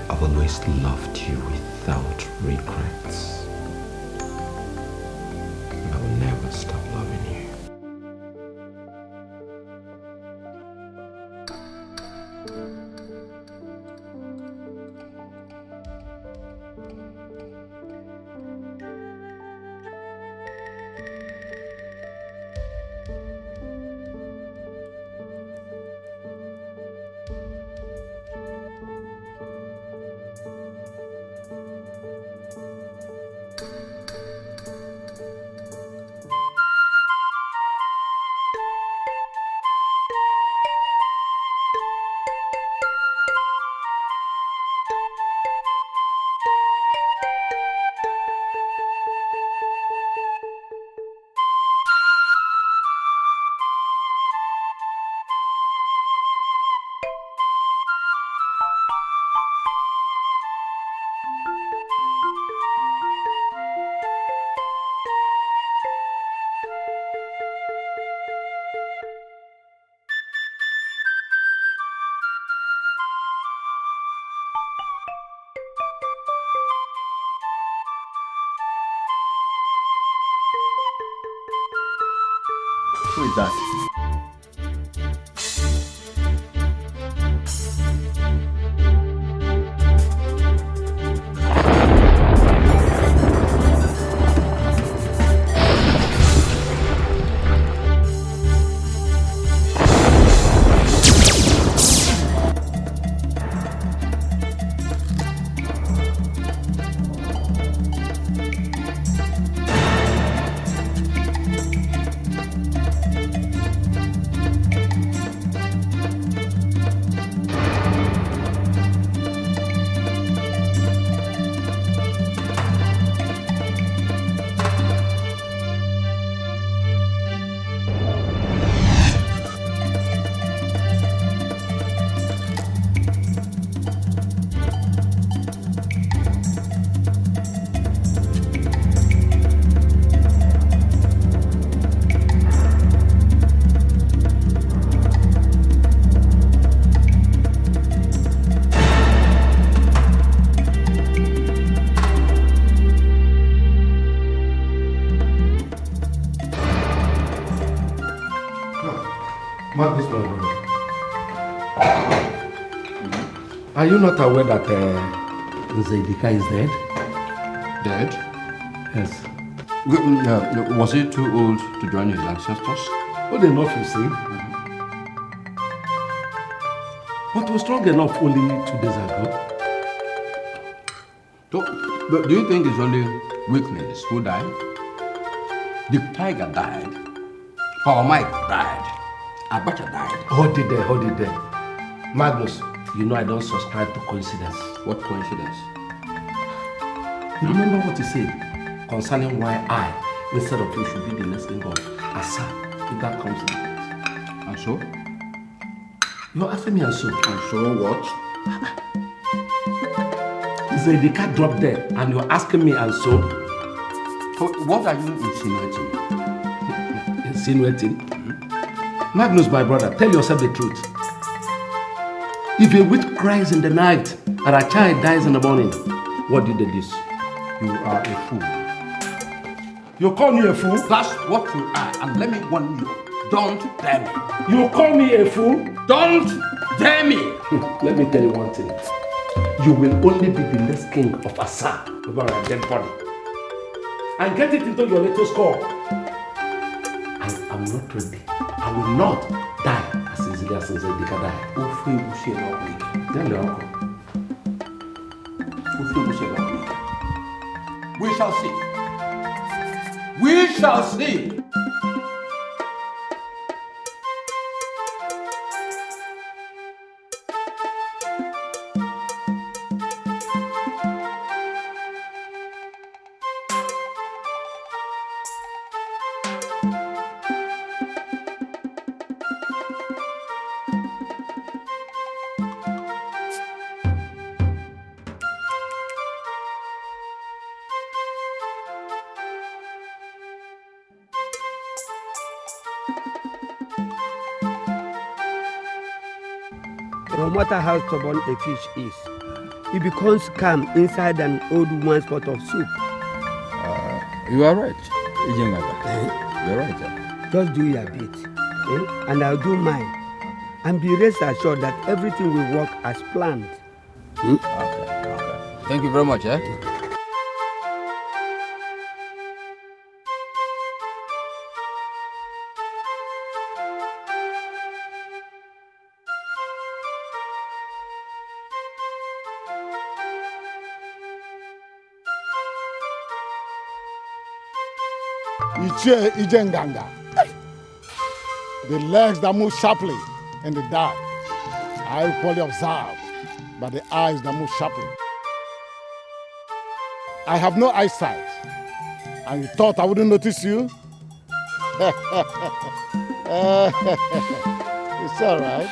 I've always loved you without regrets. And I will never stop loving you. Who is that? Are you not aware that Nzedika is dead? Dead? Yes. Was he too old to join his ancestors? Old enough, you see. But was strong enough only 2 days ago. So, do you think it's only weaklings who died? The tiger died. Power Mike died. Abacha died. Hold it there. Magnus, you know I don't subscribe to coincidence. What coincidence? You remember what you said concerning why I, instead of you, should be the next king of Asa, if that comes to it. And so? You're asking me and so? And so what? The cat dropped dead and you're asking me and so? What are you insinuating? Insinuating? Magnus, my brother, tell yourself the truth. If a witch cries in the night and a child dies in the morning, what do you deduce? You are a fool. You call me a fool? That's what you are, and let me warn you. Don't dare me. You call me a fool? Don't dare me. Let me tell you one thing. You will only be the next king of Asa over a dead body. And get it into your little skull. I am not ready. I will not die as easily as Nzedika died. Then the uncle. We shall see. We shall see. No matter how stubborn a fish is, it becomes calm inside an old woman's pot of soup. You are right, Ijengaga. You are right. Just do your bit, and I'll do mine. And be rest assured that everything will work as planned. Okay. Thank you very much, Ijenganga. The legs that move sharply in the dark are equally observed by the eyes that move sharply. I have no eyesight, and you thought I wouldn't notice you? It's all right.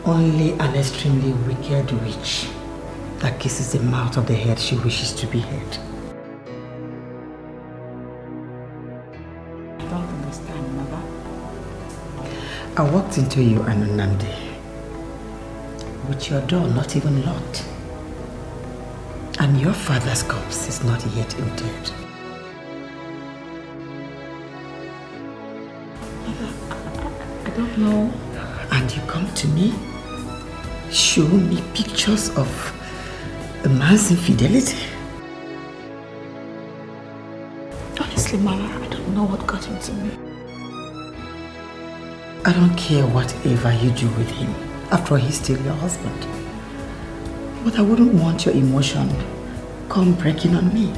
Only an extremely wicked witch that kisses the mouth of the head she wishes to be head. I don't understand, Mother. I walked into you and Nnamdi with your door not even locked. And your father's corpse is not yet interred. Mother, I don't know. And you come to me, show me pictures of a man's infidelity. Honestly, Mother, I don't know what got into me. I don't care whatever you do with him. After all, he's still your husband. But I wouldn't want your emotion come breaking on me.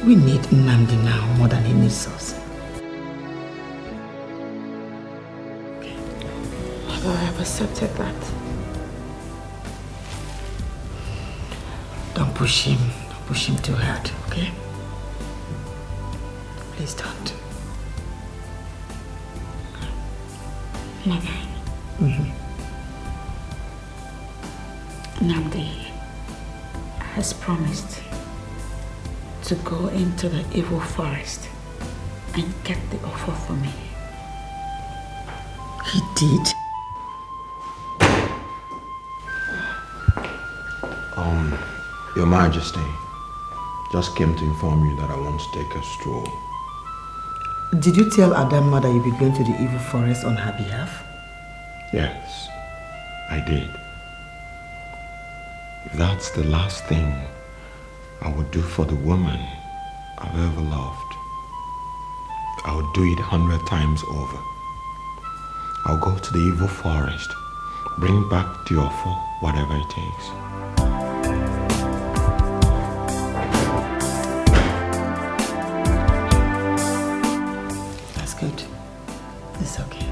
We need Nnamdi now more than he needs us. I have accepted that. Don't push him too hard, okay? Please don't. Mother. Nnamdi has promised to go into the evil forest and get the offer for me. He did? Your Majesty, just came to inform you that I want to take a stroll. Did you tell Adamma that you'll be going to the evil forest on her behalf? Yes, I did. If that's the last thing I would do for the woman I've ever loved, I would do it 100 times over. I'll go to the evil forest, bring back the offer, whatever it takes. That's good. It's okay.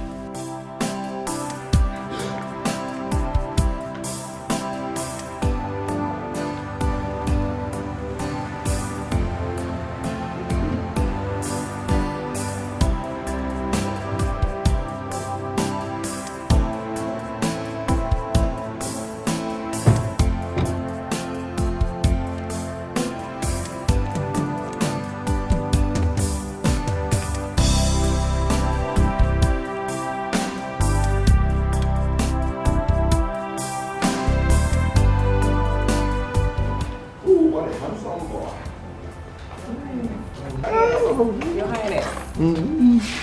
Your Highness.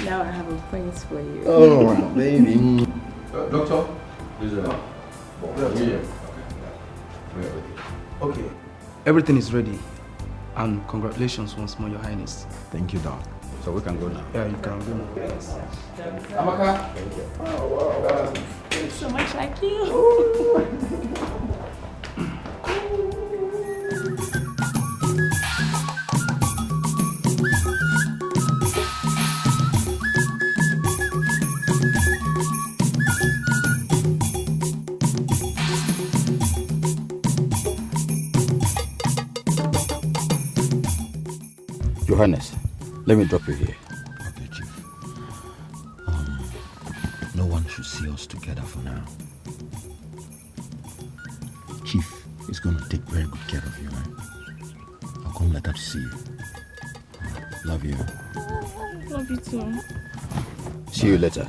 Now I have a prince for you. Oh, baby. Doctor, this is Okay, everything is ready. And congratulations once more, Your Highness. Thank you, Doc. So we can go now. Yeah, you can go now. Amaka. It's so much like you. Your Highness, let me drop you here. Okay, Chief. No one should see us together for now. Chief is going to take very good care of you, right? I'll come later to see you. Love you. Love you too. See you later.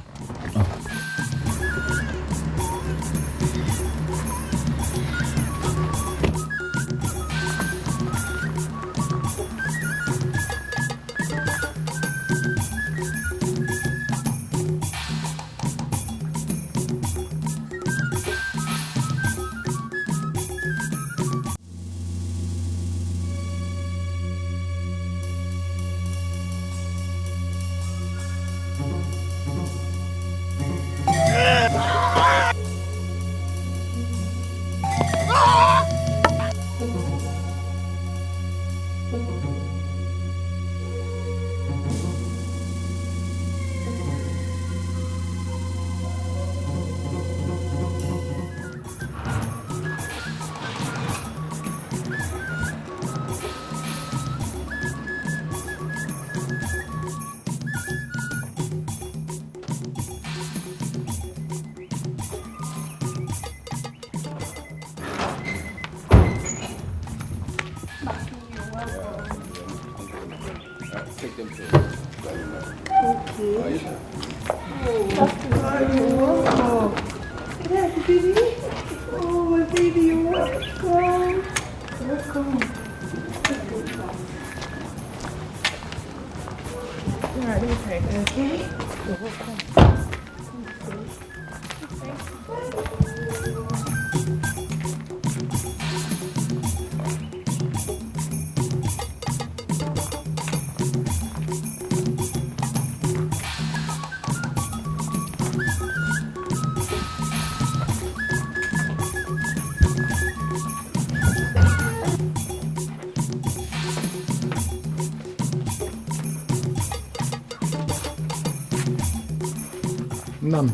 None.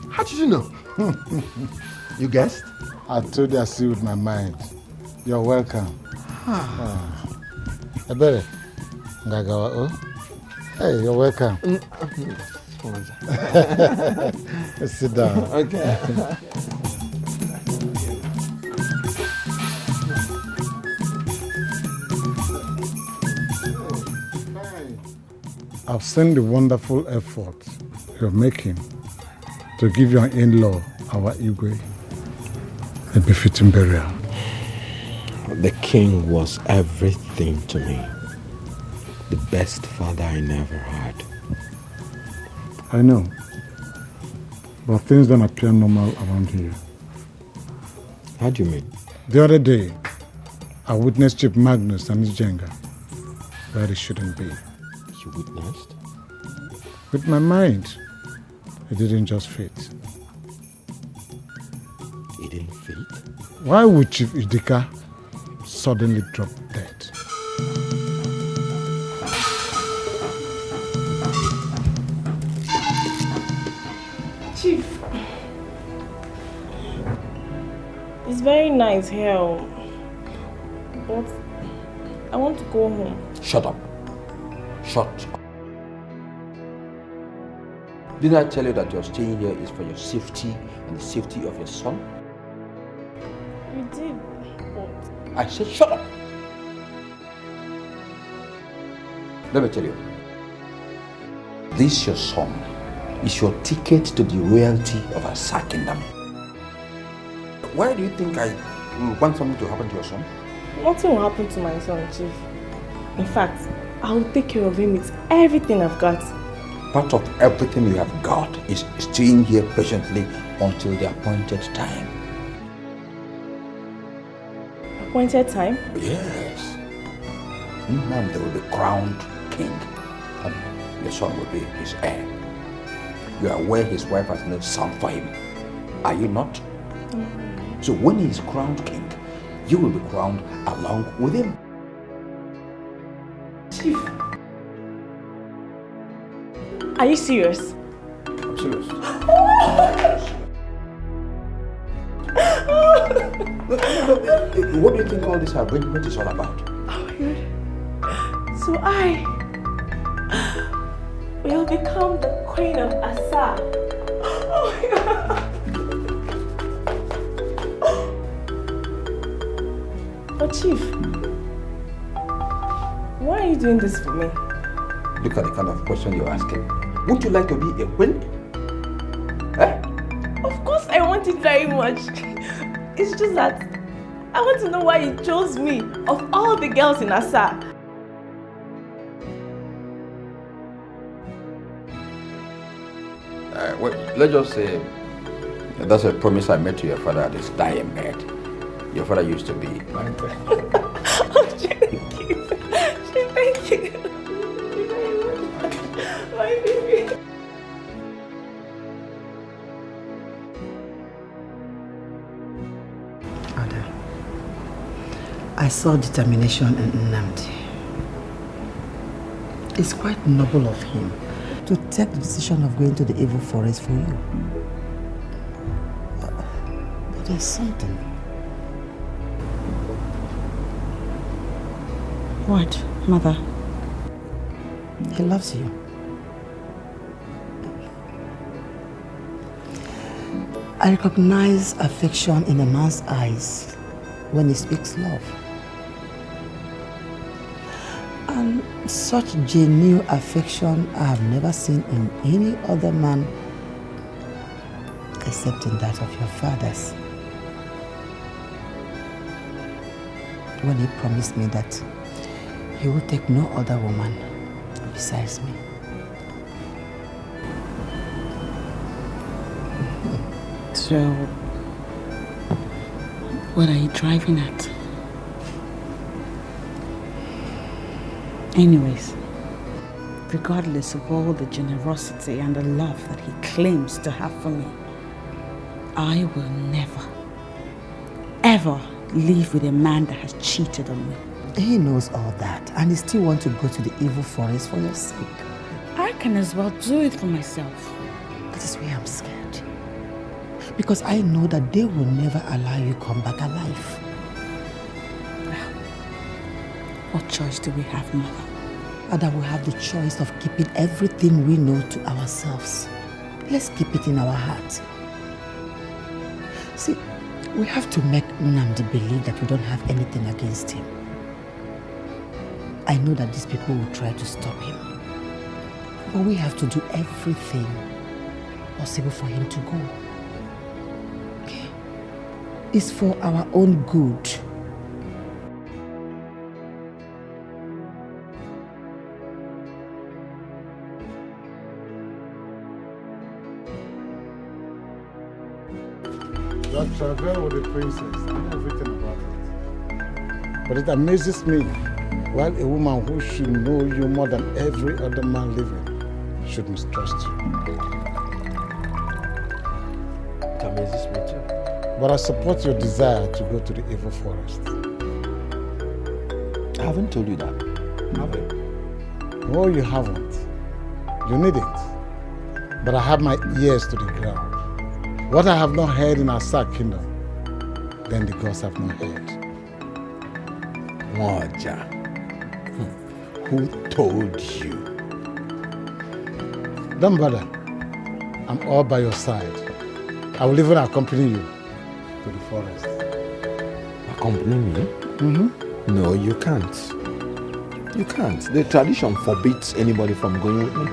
How did you know? You guessed? I told you I see with my mind. You're welcome. Ebere, Ngagawa, oh? Hey, you're welcome. sponsor. Sit down. Okay. I've seen the wonderful effort you're making to give your in-law, our Igwe, a befitting burial. The king was everything to me. The best father I never had. I know, but things don't appear normal around here. How do you mean? The other day, I witnessed Chief Magnus and his Jenga where they shouldn't be. You witnessed? With my mind, it didn't just fit. It didn't fit? Why would Chief Idika suddenly drop dead? Chief, it's very nice here, but I want to go home. Shut up. Shut up. Didn't I tell you that your staying here is for your safety and the safety of your son? You did, but... I said shut up. Let me tell you. This your son is your ticket to the royalty of Asa Kingdom. Why do you think I want something to happen to your son? Nothing will happen to my son, Chief. In fact, I will take care of him with everything I've got. Part of everything you have got is staying here patiently until the appointed time. Appointed time? Yes. Now there will be crowned king, and your son will be his heir. You are aware his wife has no son for him, are you not? Mm-hmm. So when he is crowned king, you will be crowned along with him. Chief, are you serious? I'm serious. What do you think all this arrangement is all about? Oh my God. So I will become the queen of Asa. Oh my God. But Chief, why are you doing this for me? Look at the kind of question you're asking. Would you like to be a queen? Eh? Of course I want it very much. It's just that I want to know why you chose me of all the girls in Asa. Well, let's just say that's a promise I made to your father at his dying bed. Your father used to be my friend. Oh, thank you. Thank you. My baby. Ada, I saw determination in Nnamdi. It's quite noble of him to take the decision of going to the evil forest for you. But there's something. What, Mother? He loves you. I recognize affection in a man's eyes when he speaks love. And such genuine affection I have never seen in any other man except in that of your father's. When he promised me that he would take no other woman besides me. So, what are you driving at? Anyways, regardless of all the generosity and the love that he claims to have for me, I will never, ever live with a man that has cheated on me. He knows all that, and he still wants to go to the evil forest for your sake. I can as well do it for myself. That is why I'm scared. Because I know that they will never allow you come back alive. What choice do we have, Mother? Ada, we have the choice of keeping everything we know to ourselves. Let's keep it in our heart. See, we have to make Nnamdi believe that we don't have anything against him. I know that these people will try to stop him. But we have to do everything possible for him to go. Okay? It's for our own good. You have traveled with the princess. I know everything about it. But it amazes me, while a woman who should know you more than every other man living should mistrust you. It amazes me too. But I support your desire to go to the evil forest. I haven't told you that, have I? No, you haven't. You need it. But I have my ears to the ground. What I have not heard in our Asa kingdom, then the gods have not heard. Moja, who told you? Don't bother. I'm all by your side. I will even accompany you to the forest. Accompany me? Mm-hmm. No, you can't. You can't. The tradition forbids anybody from going with me.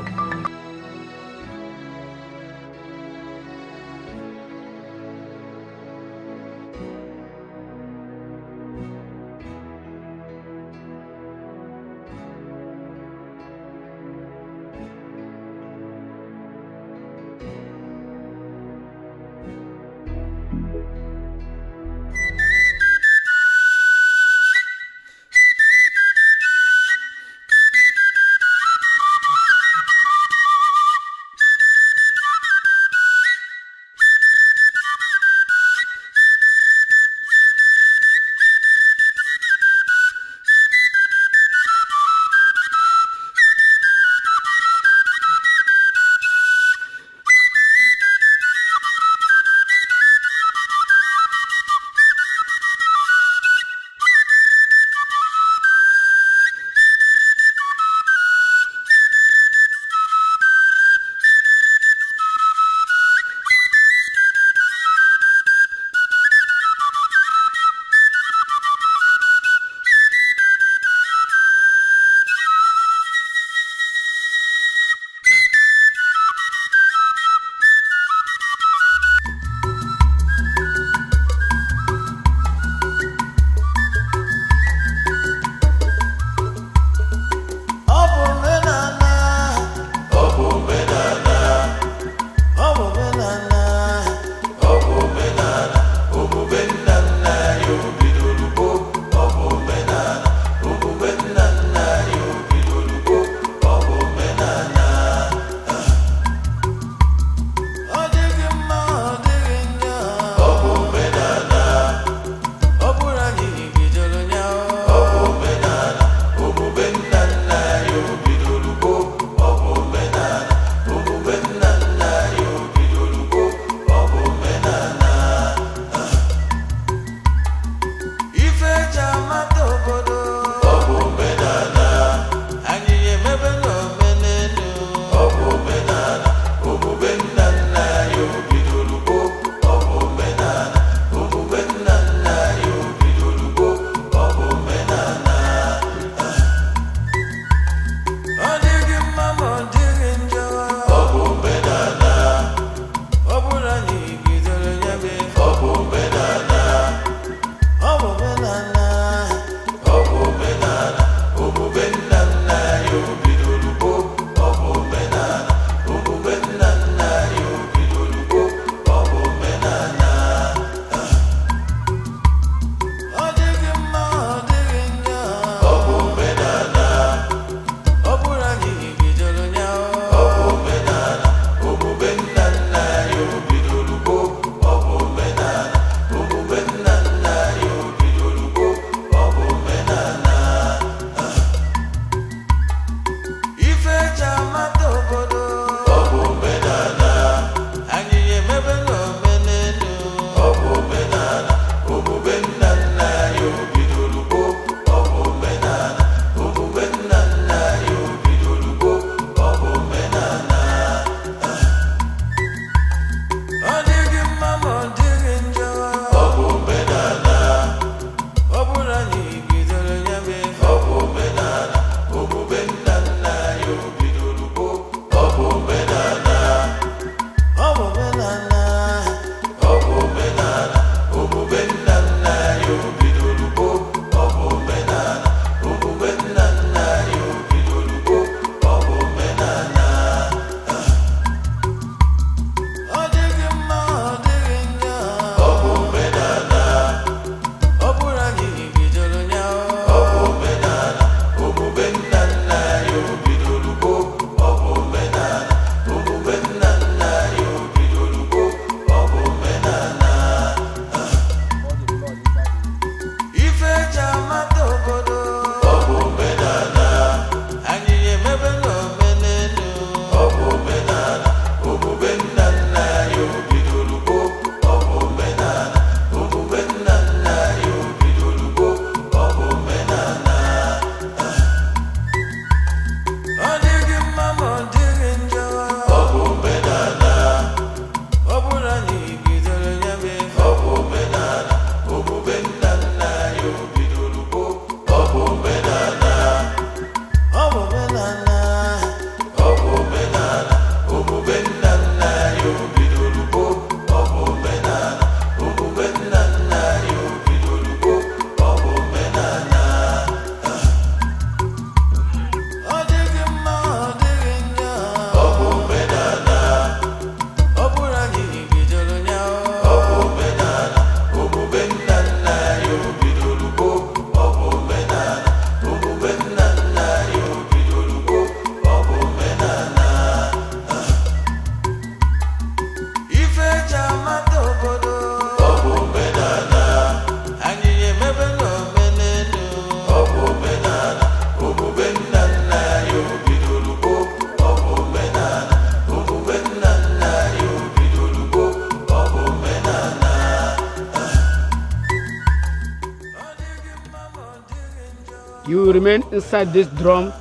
You will remain inside this drum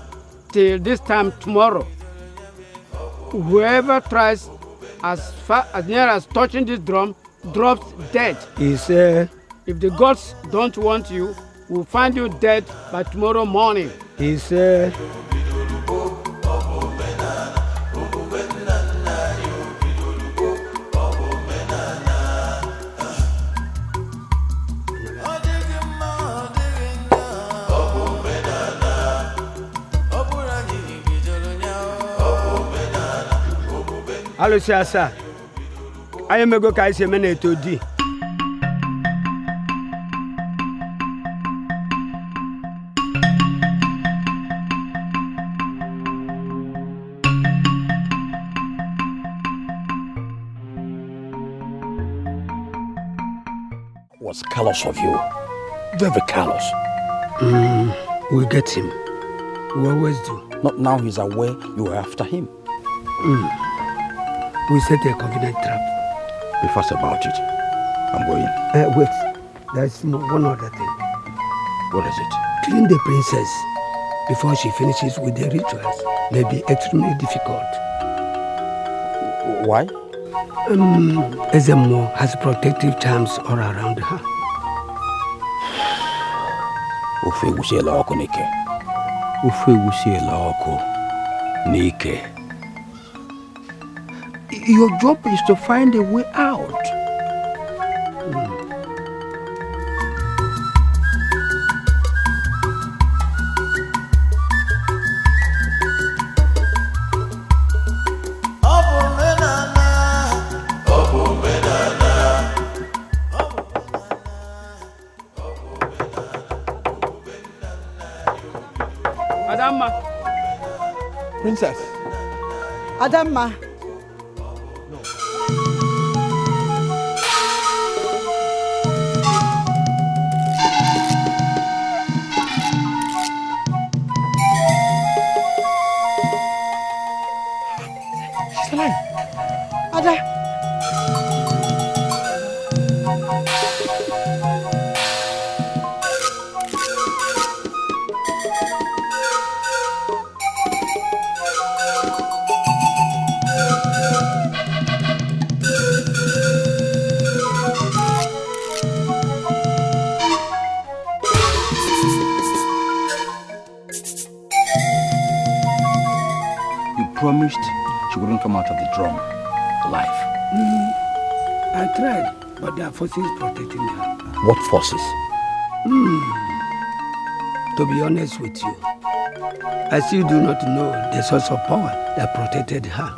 till this time tomorrow. Whoever tries as near as touching this drum drops dead. He said, if the gods don't want you, we'll find you dead by tomorrow morning. He said, Alụsị asaa, anyị emego ka anyị si eme na-eto di. Was callous of you. Very callous. We'll get him. We always do. Not now he's aware you are after him. We set a convenient trap. Be fast about it. I'm going. Wait. There's one other thing. What is it? Clean the princess before she finishes with the rituals may be extremely difficult. Why? Ezemo has protective charms all around her. Ufe wusiela oko nike. Ufe wusiela oko nike. Your job is to find a way out. Adamma. Princess. Adamma. She's alive. Ada. Promised she wouldn't come out of the drum alive. I tried, but there are forces protecting her. What forces? To be honest with you, I still do not know the source of power that protected her.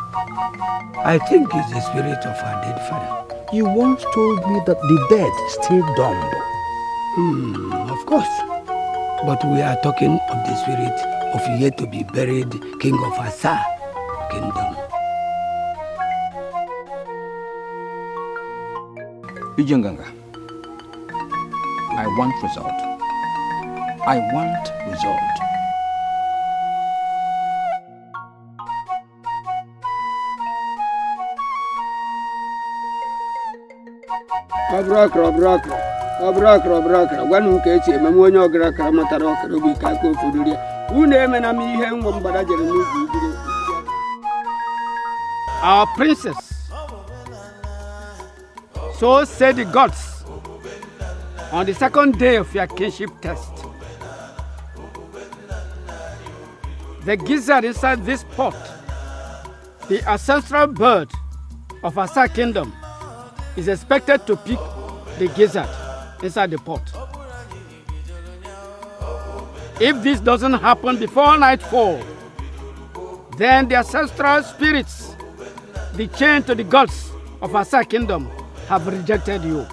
I think it's the spirit of her dead father. You once told me that the dead stay dumb. Of course. But we are talking of the spirit of yet to be buried king of Asa kingdom. Ijenganga, I want result. I want result. Abrakra. Gwanu ka echi ememe onye ọgara kara matara ọkara obi ka aka ofuduri ya. Unu emena m ihe nwa mgbada jere n'ugwu ugwu. Our princess, so said the gods, on the second day of your kingship test. The gizzard inside this pot, the ancestral bird of Asa kingdom, is expected to pick the gizzard inside the pot. If this doesn't happen before nightfall, then the ancestral spirits, the chain to the gods of Asa kingdom, have rejected you.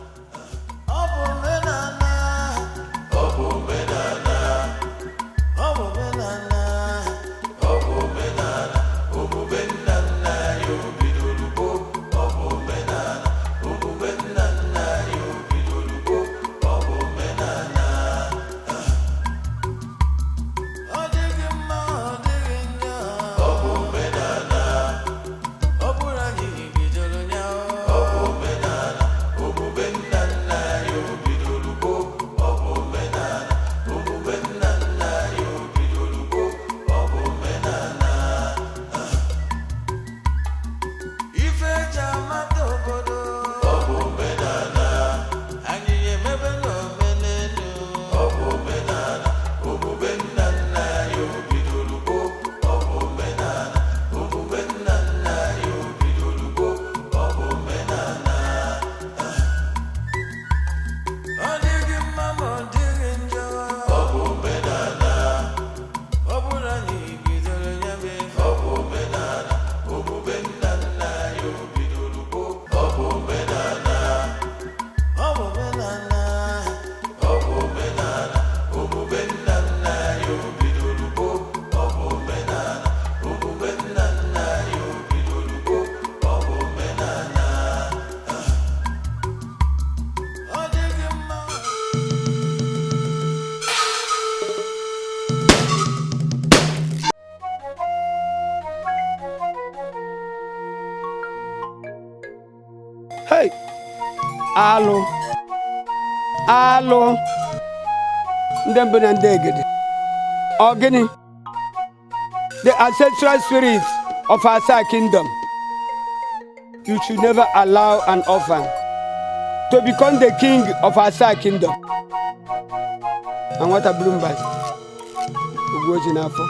Alụ. Alụ. Ndị mbụ na ndị egede. Ọ gịnị? The ancestral spirits of our kingdom. You should never allow an orphan to become the king of our kingdom. And what a Bloomberg. Ugoji n'afọ.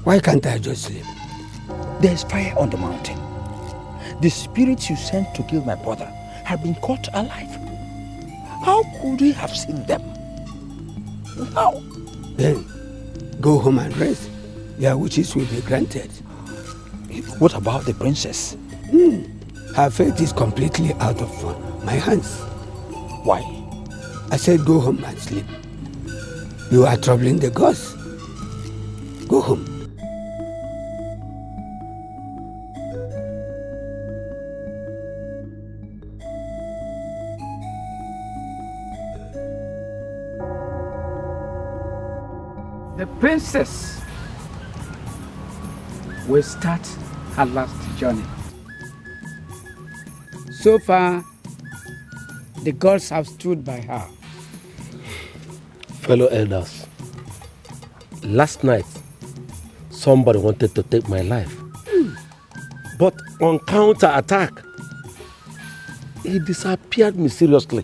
Why can't I just sleep? There's fire on the mountain. The spirits you sent to kill my brother have been caught alive. How could we have seen them? How? Then, go home and rest. Your wishes will be granted. What about the princess? Her fate is completely out of my hands. Why? I said go home and sleep. You are troubling the gods. Go home. The princess will start her last journey. So far, the gods have stood by her. Fellow elders, last night, somebody wanted to take my life. But on counter-attack, he disappeared mysteriously.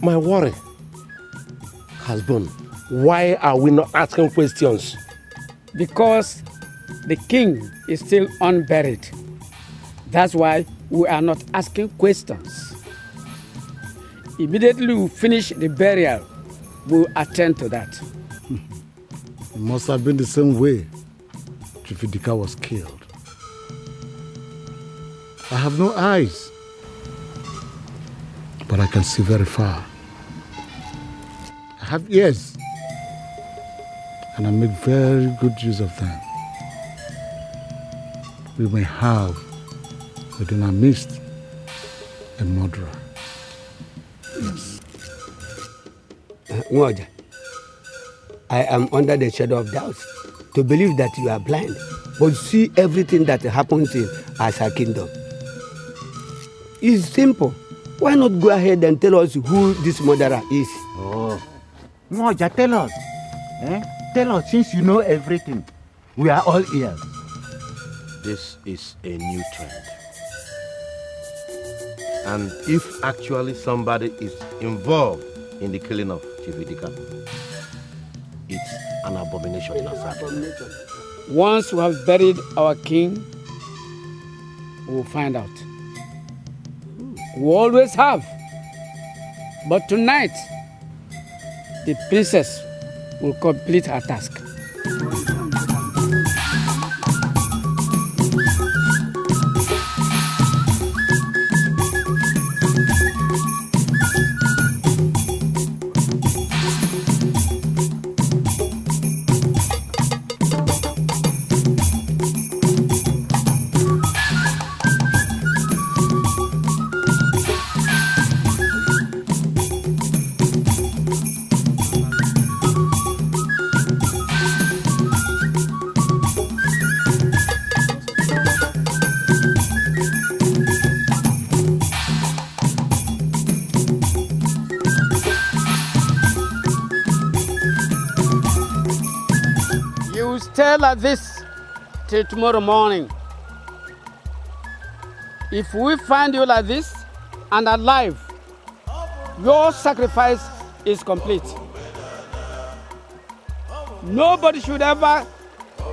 My worry has been, why are we not asking questions? Because the king is still unburied. That's why we are not asking questions. Immediately we finish the burial, we'll attend to that. It must have been the same way Chief Idika was killed. I have no eyes, but I can see very far. I have ears, and I make very good use of them. We may have within our midst a murderer. Yes. Nwoja, I am under the shadow of doubt to believe that you are blind, but see everything that happens in Asa Kingdom. It's simple. Why not go ahead and tell us who this murderer is? Oh, Nwoja, tell us. Tell us, since you know everything. We are all ears. This is a new trend. And if actually somebody is involved in the killing of Chief Idika, it's an abomination in Asaka. Once we have buried our king, we will find out. We always have. But tonight, the princess will complete her task. Stay like this till tomorrow morning. If we find you like this and alive, your sacrifice is complete. Nobody should ever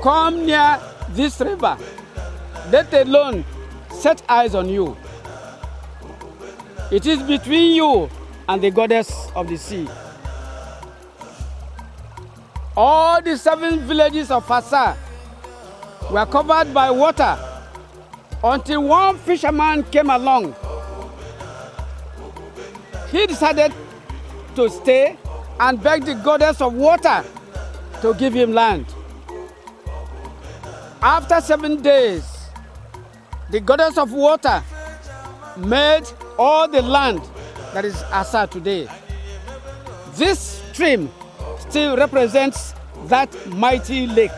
come near this river, let alone set eyes on you. It is between you and the goddess of the sea. All the 7 villages of Fasa were covered by water until one fisherman came along. He decided to stay and beg the goddess of water to give him land. After 7 days, the goddess of water made all the land that is Asa today. This stream still represents that mighty lake.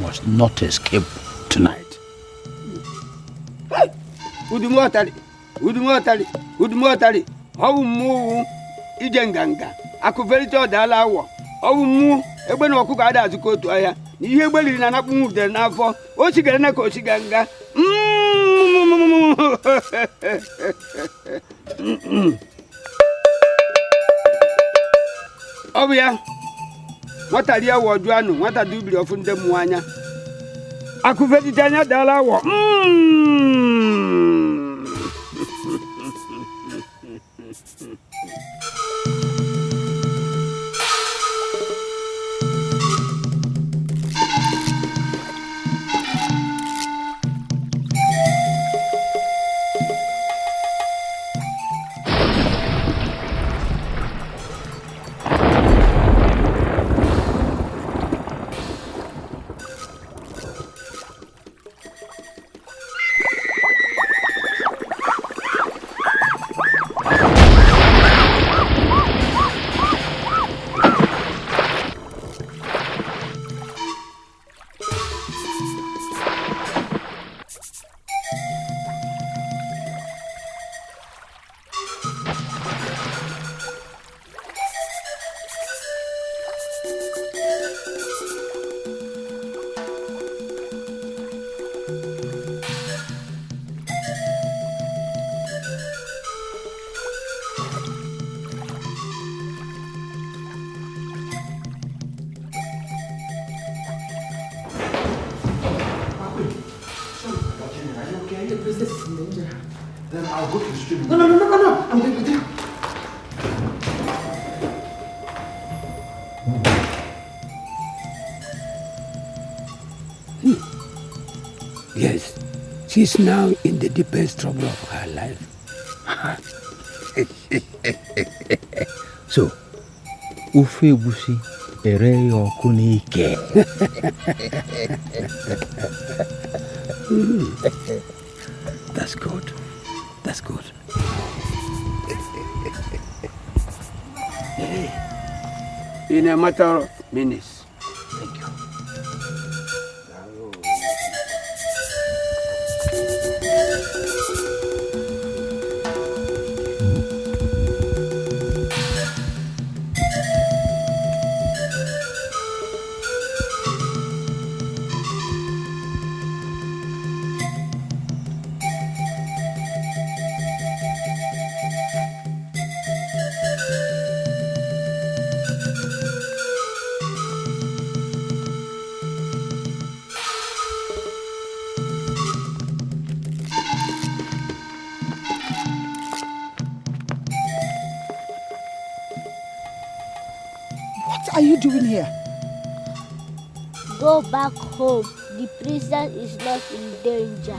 must not escape tonight. Udumotari, how move Ijenganga, Akuverito Dalawa, how move Eben Okugada to go to Aya, you will not move the Navo, Oshigana Koshiganga. Oh, yeah. What are you doing? What are you doing from the Muanya? Akuverito Dalawa. Then I'll go to the street. No. I'm going with you. Yes, she's now in the deepest trouble of her life. So, Ufe Bushi, Ereyo Kunike. That's good. That's good. In a matter of minutes. Thank you. What are you doing here? Go back home. The princess is not in danger.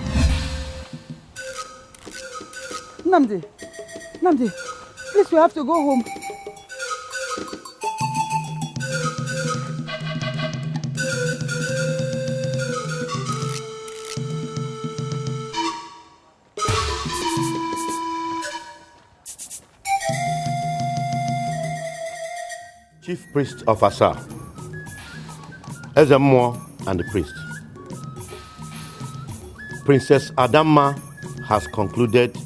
Namdi, please, we have to go home. Chief Priest of Asa, Ezemo and the priest. Princess Adamma has concluded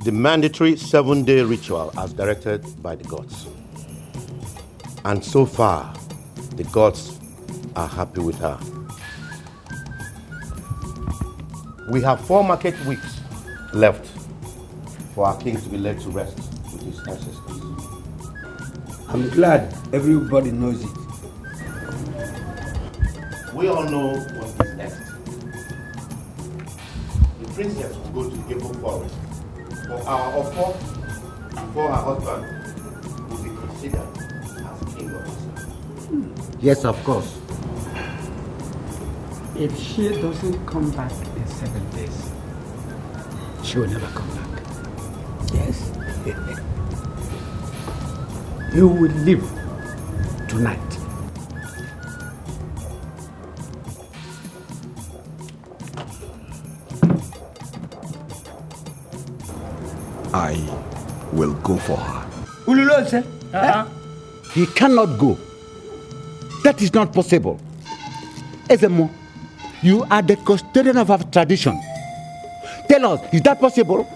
the mandatory 7-day ritual as directed by the gods. And so far, the gods are happy with her. We have 4 market weeks left for our king to be led to rest with his ancestors. I'm glad everybody knows it. We all know what is next. The princess will go to Bfor forest for our offer before her husband will be considered as king of Asa. Yes, of course. If she doesn't come back in 7 days, she will never come back. Yes. You will leave tonight. I will go for her. Ululose, he cannot go. That is not possible. Ezemo, you are the custodian of our tradition. Tell us, is that possible?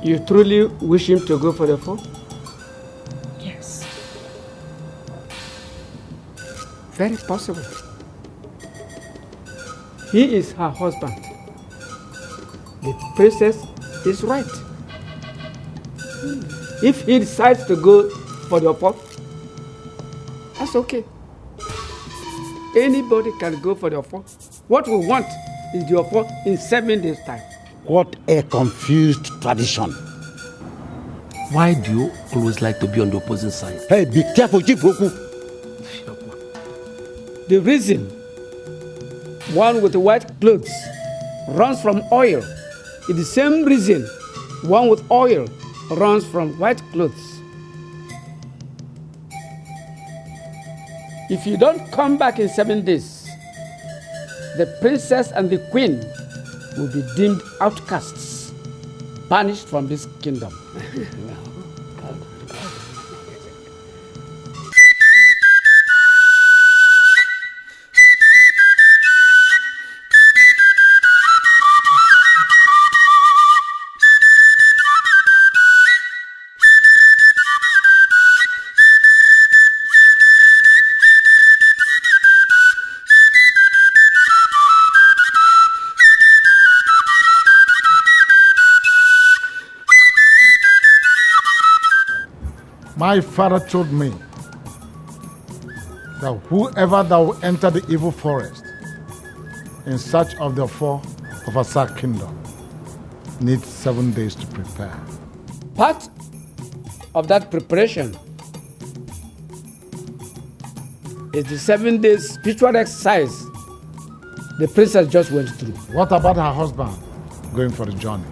You truly wish him to go for the fall? Yes. Very possible. He is her husband. The princess is right. If he decides to go for the fall, that's okay. Anybody can go for the fall. What we want is the fall in 7 days' time. What a confused tradition. Why do you always like to be on the opposite side? Hey, be careful, Chifoku. The reason one with white clothes runs from oil is the same reason one with oil runs from white clothes. If you don't come back in 7 days, the princess and the queen will be deemed outcasts, banished from this kingdom. My father told me that whoever that will enter the evil forest in search of the fall of Asa kingdom needs 7 days to prepare. Part of that preparation is the 7 days spiritual exercise the princess just went through. What about her husband going for the journey?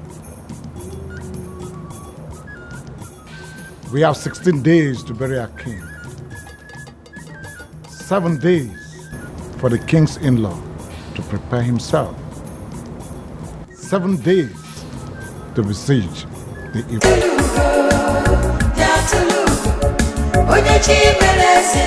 We have 16 days to bury our king. 7 days for the king's in-law to prepare himself. 7 days to besiege the evil. Onye chi meleze